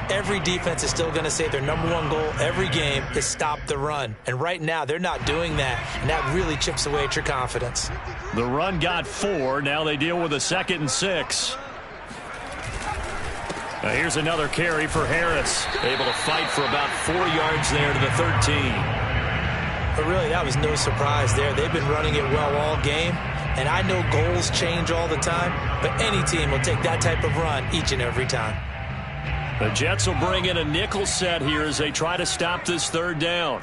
Every defense is still going to say their #1 goal every game is stop the run. And right now, they're not doing that, and that really chips away at your confidence. The run got 4. Now they deal with a 2nd and 6. Now here's another carry for Harris. Able to fight for about 4 yards there to the 13. But really, that was no surprise there. They've been running it well all game. And I know goals change all the time, but any team will take that type of run each and every time. The Jets will bring in a nickel set here as they try to stop this 3rd down.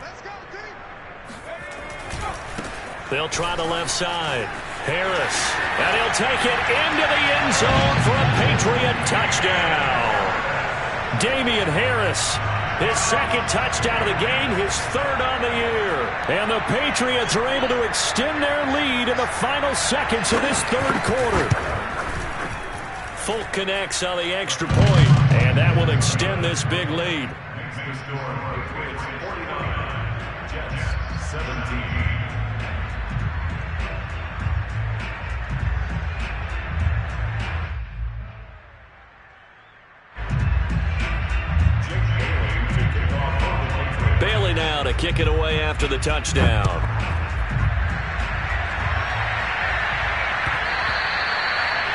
They'll try the left side. Harris. And he'll take it into the end zone for a Patriot touchdown. Damian Harris, his 2nd touchdown of the game, his 3rd on the year. And the Patriots are able to extend their lead in the final seconds of this 3rd quarter. Folk connects on the extra point, and that will extend this big lead. The score, Patriots 49, Jets 17. now to kick it away after the touchdown.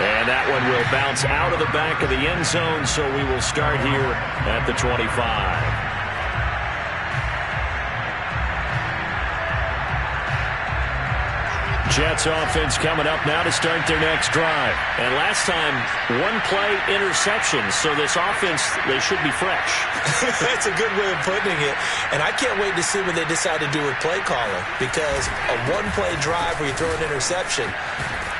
And that one will bounce out of the back of the end zone, so we will start here at the 25. Jets offense coming up now to start their next drive. And last time, one-play interception, so this offense, they should be fresh. That's a good way of putting it. And I can't wait to see what they decide to do with play calling, because a one-play drive where you throw an interception,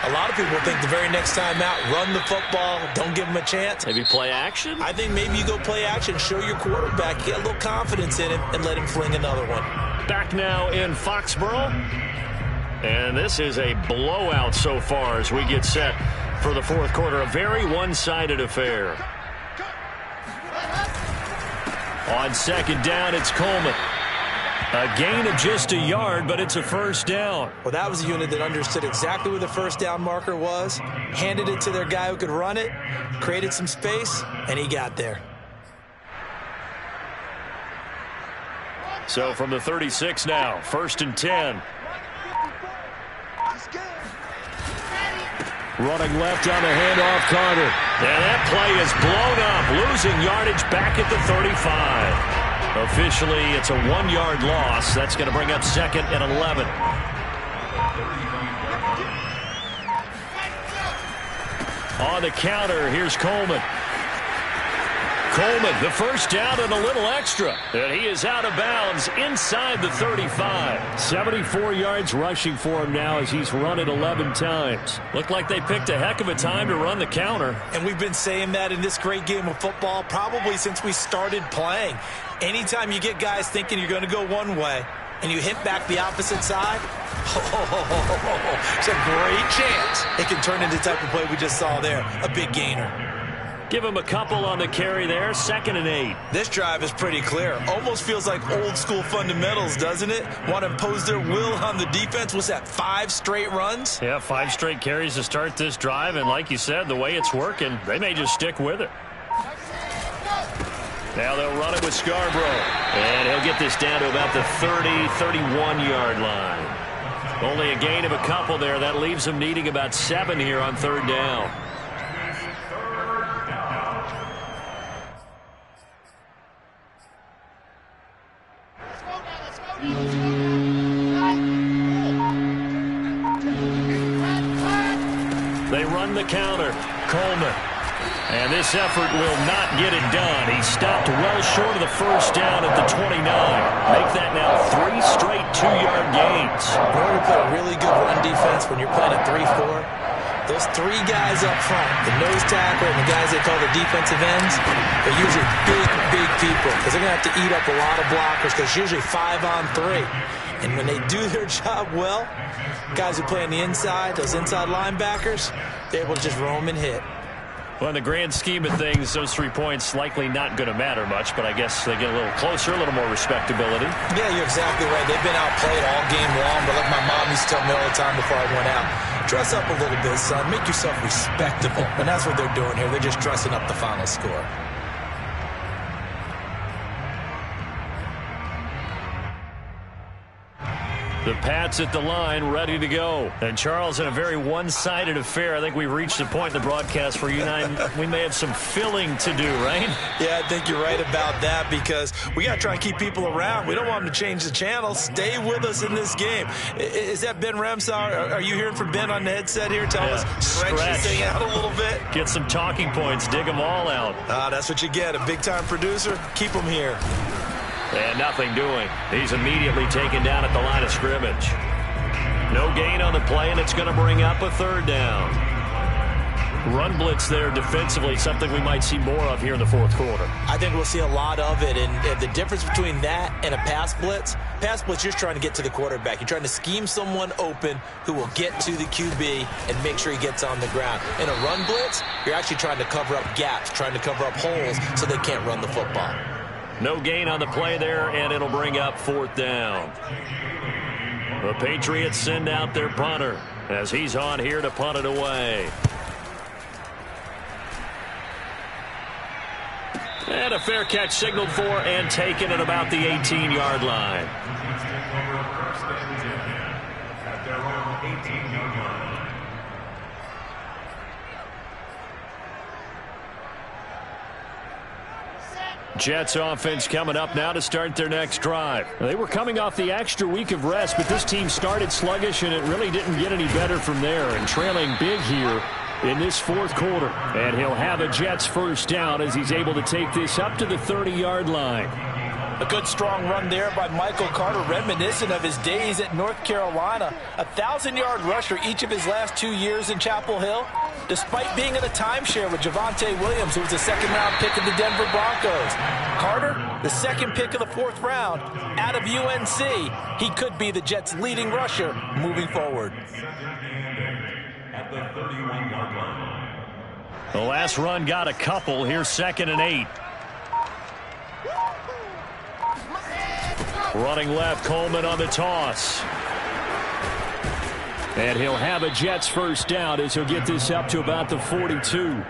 a lot of people think the very next time out, run the football, don't give them a chance. Maybe play action? I think maybe you go play action, show your quarterback, get a little confidence in him, and let him fling another one. Back now in Foxborough. And this is a blowout so far as we get set for the fourth quarter. A very one-sided affair. On second down, it's Coleman. A gain of just a yard, but it's a first down. Well, that was a unit that understood exactly where the first down marker was, handed it to their guy who could run it, created some space, and he got there. So from the 36 now, 1st and 10. Running left on the handoff, Carter. And that play is blown up, losing yardage back at the 35. Officially, it's a 1-yard loss. That's going to bring up 2nd and 11. On the counter, here's Coleman. Coleman, the first down and a little extra. And he is out of bounds inside the 35. 74 yards rushing for him now as he's run it 11 times. Looked like they picked a heck of a time to run the counter. And we've been saying that in this great game of football probably since we started playing. Anytime you get guys thinking you're going to go one way and you hit back the opposite side, it's a great chance it can turn into the type of play we just saw there, a big gainer. Give him a couple on the carry there, 2nd and 8. This drive is pretty clear. Almost feels like old school fundamentals, doesn't it? Want to impose their will on the defense. Was that 5 straight runs? Yeah, 5 straight carries to start this drive, and like you said, the way it's working, they may just stick with it. Now they'll run it with Scarborough, and he'll get this down to about the 30, 31-yard line. Only a gain of a couple there. That leaves them needing about 7 here on 3rd down. They run the counter. Coleman. And this effort will not get it done. He stopped well short of the first down at the 29. Make that now 3 straight 2-yard gains. In order to play a really good run defense when you're playing a 3-4, those 3 guys up front, the nose tackle and the guys they call the defensive ends, they're usually big people because they're going to have to eat up a lot of blockers because it's usually 5 on 3. And when they do their job well, guys who play on the inside, those inside linebackers, they're able to just roam and hit. Well, in the grand scheme of things, those 3 points likely not going to matter much, but I guess they get a little closer, a little more respectability. Yeah, you're exactly right. They've been outplayed all game long, but like my mom used to tell me all the time before I went out, dress up a little bit, son. Make yourself respectable. And that's what they're doing here. They're just dressing up the final score. The Pats at the line, ready to go. And Charles, in a very one-sided affair, I think we've reached a point in the broadcast where you and I, we may have some filling to do, right? Yeah, I think you're right about that because we got to try and keep people around. We don't want them to change the channel. Stay with us in this game. Is that Ben Ramsauer? Are you hearing from Ben on the headset here? Tell us, stretch this thing out a little bit. Get some talking points. Dig them all out. That's what you get. A big-time producer. Keep them here. And nothing doing. He's immediately taken down at the line of scrimmage. No gain on the play, and it's going to bring up a 3rd down. Run blitz there defensively, something we might see more of here in the 4th quarter. I think we'll see a lot of it, and the difference between that and a pass blitz, you're just trying to get to the quarterback. You're trying to scheme someone open who will get to the QB and make sure he gets on the ground. In a run blitz, you're actually trying to cover up gaps, trying to cover up holes so they can't run the football. No gain on the play there, and it'll bring up 4th down. The Patriots send out their punter as he's on here to punt it away. And a fair catch signaled for and taken at about the 18-yard line. At their own 18-yard line. Jets offense coming up now to start their next drive. They were coming off the extra week of rest, but this team started sluggish, and it really didn't get any better from there. And trailing big here in this fourth quarter. And he'll have a Jets first down as he's able to take this up to the 30-yard line. A good strong run there by Michael Carter, reminiscent of his days at North Carolina. A 1,000-yard rusher each of his last 2 years in Chapel Hill, despite being in a timeshare with Javonte Williams, who was a second-round pick of the Denver Broncos. Carter, the second pick of the fourth round, out of UNC. He could be the Jets' leading rusher moving forward. At the 31-yard line. The last run got a couple. Here's 2nd and 8. Running left, Coleman on the toss. And he'll have a Jets first down as he'll get this up to about the 42.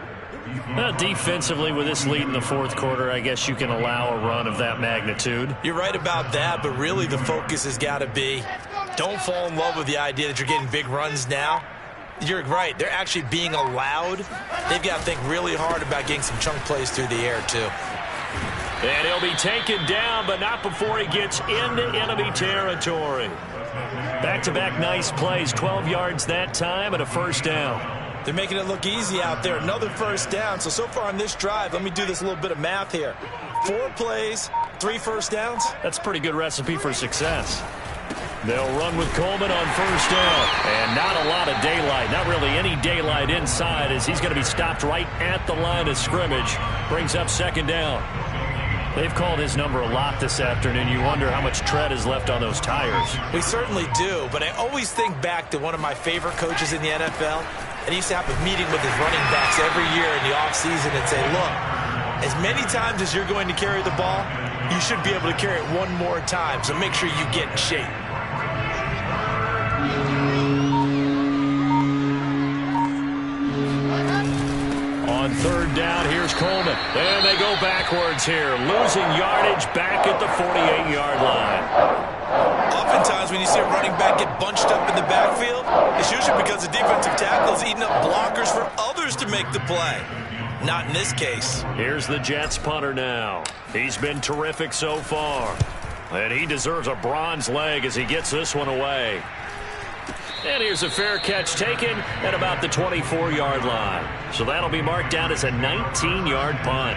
Defensively, with this lead in the fourth quarter, I guess you can allow a run of that magnitude. You're right about that, but really the focus has got to be, don't fall in love with the idea that you're getting big runs now. You're right. They're actually being allowed. They've got to think really hard about getting some chunk plays through the air, too. And he'll be taken down, but not before he gets into enemy territory. Back-to-back nice plays, 12 yards that time and a first down. They're making it look easy out there. Another first down. So far on this drive, let me do this little bit of math here. 4 plays, 3 first downs. That's a pretty good recipe for success. They'll run with Coleman on first down. And not a lot of daylight. Not really any daylight inside as he's going to be stopped right at the line of scrimmage. Brings up 2nd down. They've called his number a lot this afternoon. You wonder how much tread is left on those tires. We certainly do, but I always think back to one of my favorite coaches in the NFL. And he used to have a meeting with his running backs every year in the offseason and say, look, as many times as you're going to carry the ball, you should be able to carry it one more time, so make sure you get in shape. On 3rd down, here's Coleman. And they go backwards here, losing yardage back at the 48-yard line. Oftentimes when you see a running back get bunched up in the backfield, it's usually because the defensive tackle is eating up blockers for others to make the play. Not in this case. Here's the Jets punter now. He's been terrific so far. And he deserves a bronze leg as he gets this one away. And here's a fair catch taken at about the 24-yard line. So that'll be marked down as a 19-yard punt.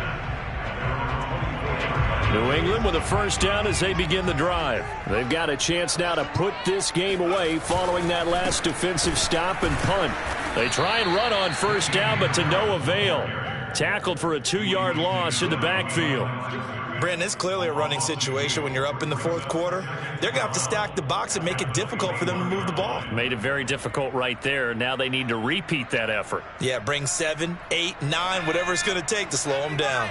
New England with a first down as they begin the drive. They've got a chance now to put this game away following that last defensive stop and punt. They try and run on first down, but to no avail. Tackled for a 2-yard loss in the backfield. Brandon, it's clearly a running situation when you're up in the fourth quarter. They're going to have to stack the box and make it difficult for them to move the ball. Made it very difficult right there. Now they need to repeat that effort. Yeah, bring 7, 8, 9, whatever it's going to take to slow them down.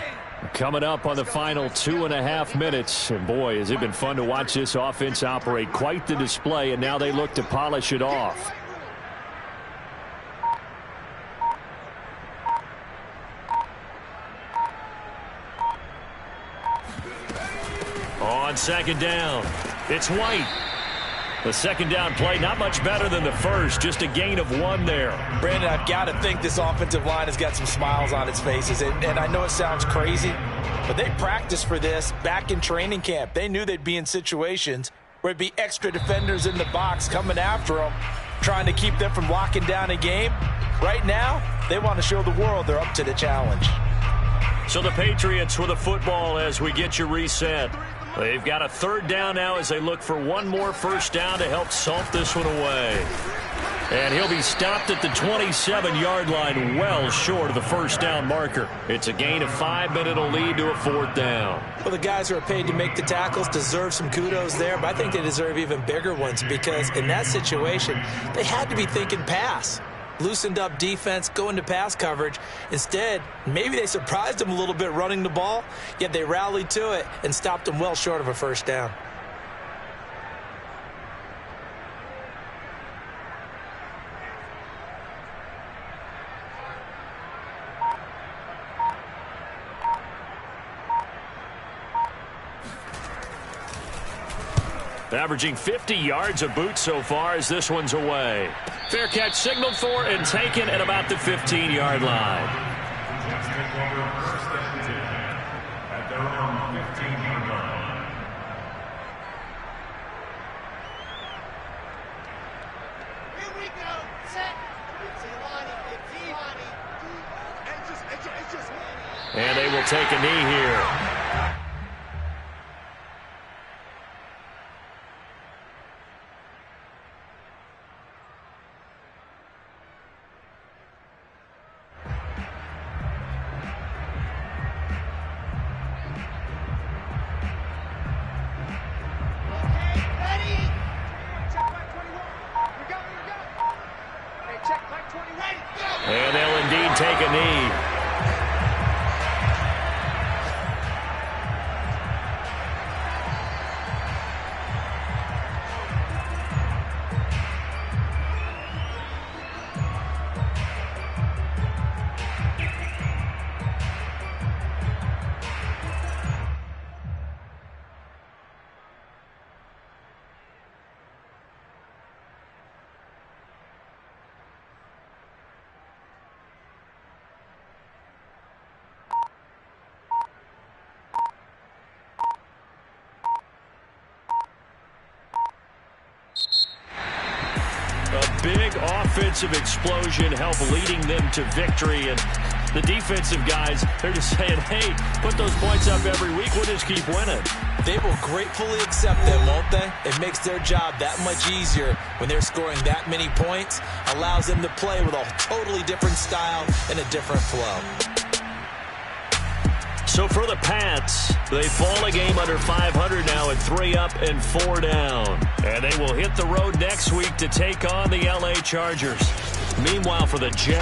Coming up on the final 2.5 minutes. And boy, has it been fun to watch this offense operate. Quite the display, and now they look to polish it off. On 2nd down, it's White. The 2nd down play, not much better than the first, just a gain of 1 there. Brandon, I've got to think this offensive line has got some smiles on its faces. And I know it sounds crazy, but they practiced for this back in training camp. They knew they'd be in situations where it'd be extra defenders in the box coming after them, trying to keep them from locking down a game. Right now, they want to show the world they're up to the challenge. So the Patriots with a football as we get you reset. They've got a 3rd down now as they look for one more first down to help salt this one away. And he'll be stopped at the 27-yard line, well short of the first down marker. It's a gain of 5, but it'll lead to a 4th down. Well, the guys who are paid to make the tackles deserve some kudos there, but I think they deserve even bigger ones because in that situation, they had to be thinking pass. Loosened up defense, go into pass coverage. Instead, maybe they surprised them a little bit running the ball, yet they rallied to it and stopped them well short of a first down. Averaging 50 yards a boot so far as this one's away. Fair catch signaled for and taken at about the 15-yard line. Jets take over first and 10 at their own 15-yard line. Here we go. Set. And they will take a knee here. And they'll indeed take a knee. A big offensive explosion helped leading them to victory. And the defensive guys, they're just saying, hey, put those points up every week. We'll just keep winning. They will gratefully accept them, won't they? It makes their job that much easier when they're scoring that many points. Allows them to play with a totally different style and a different flow. So for the Pats, they fall a game under 500 now at 3 up and 4 down. And they will hit the road next week to take on the LA Chargers. Meanwhile, for the Jets,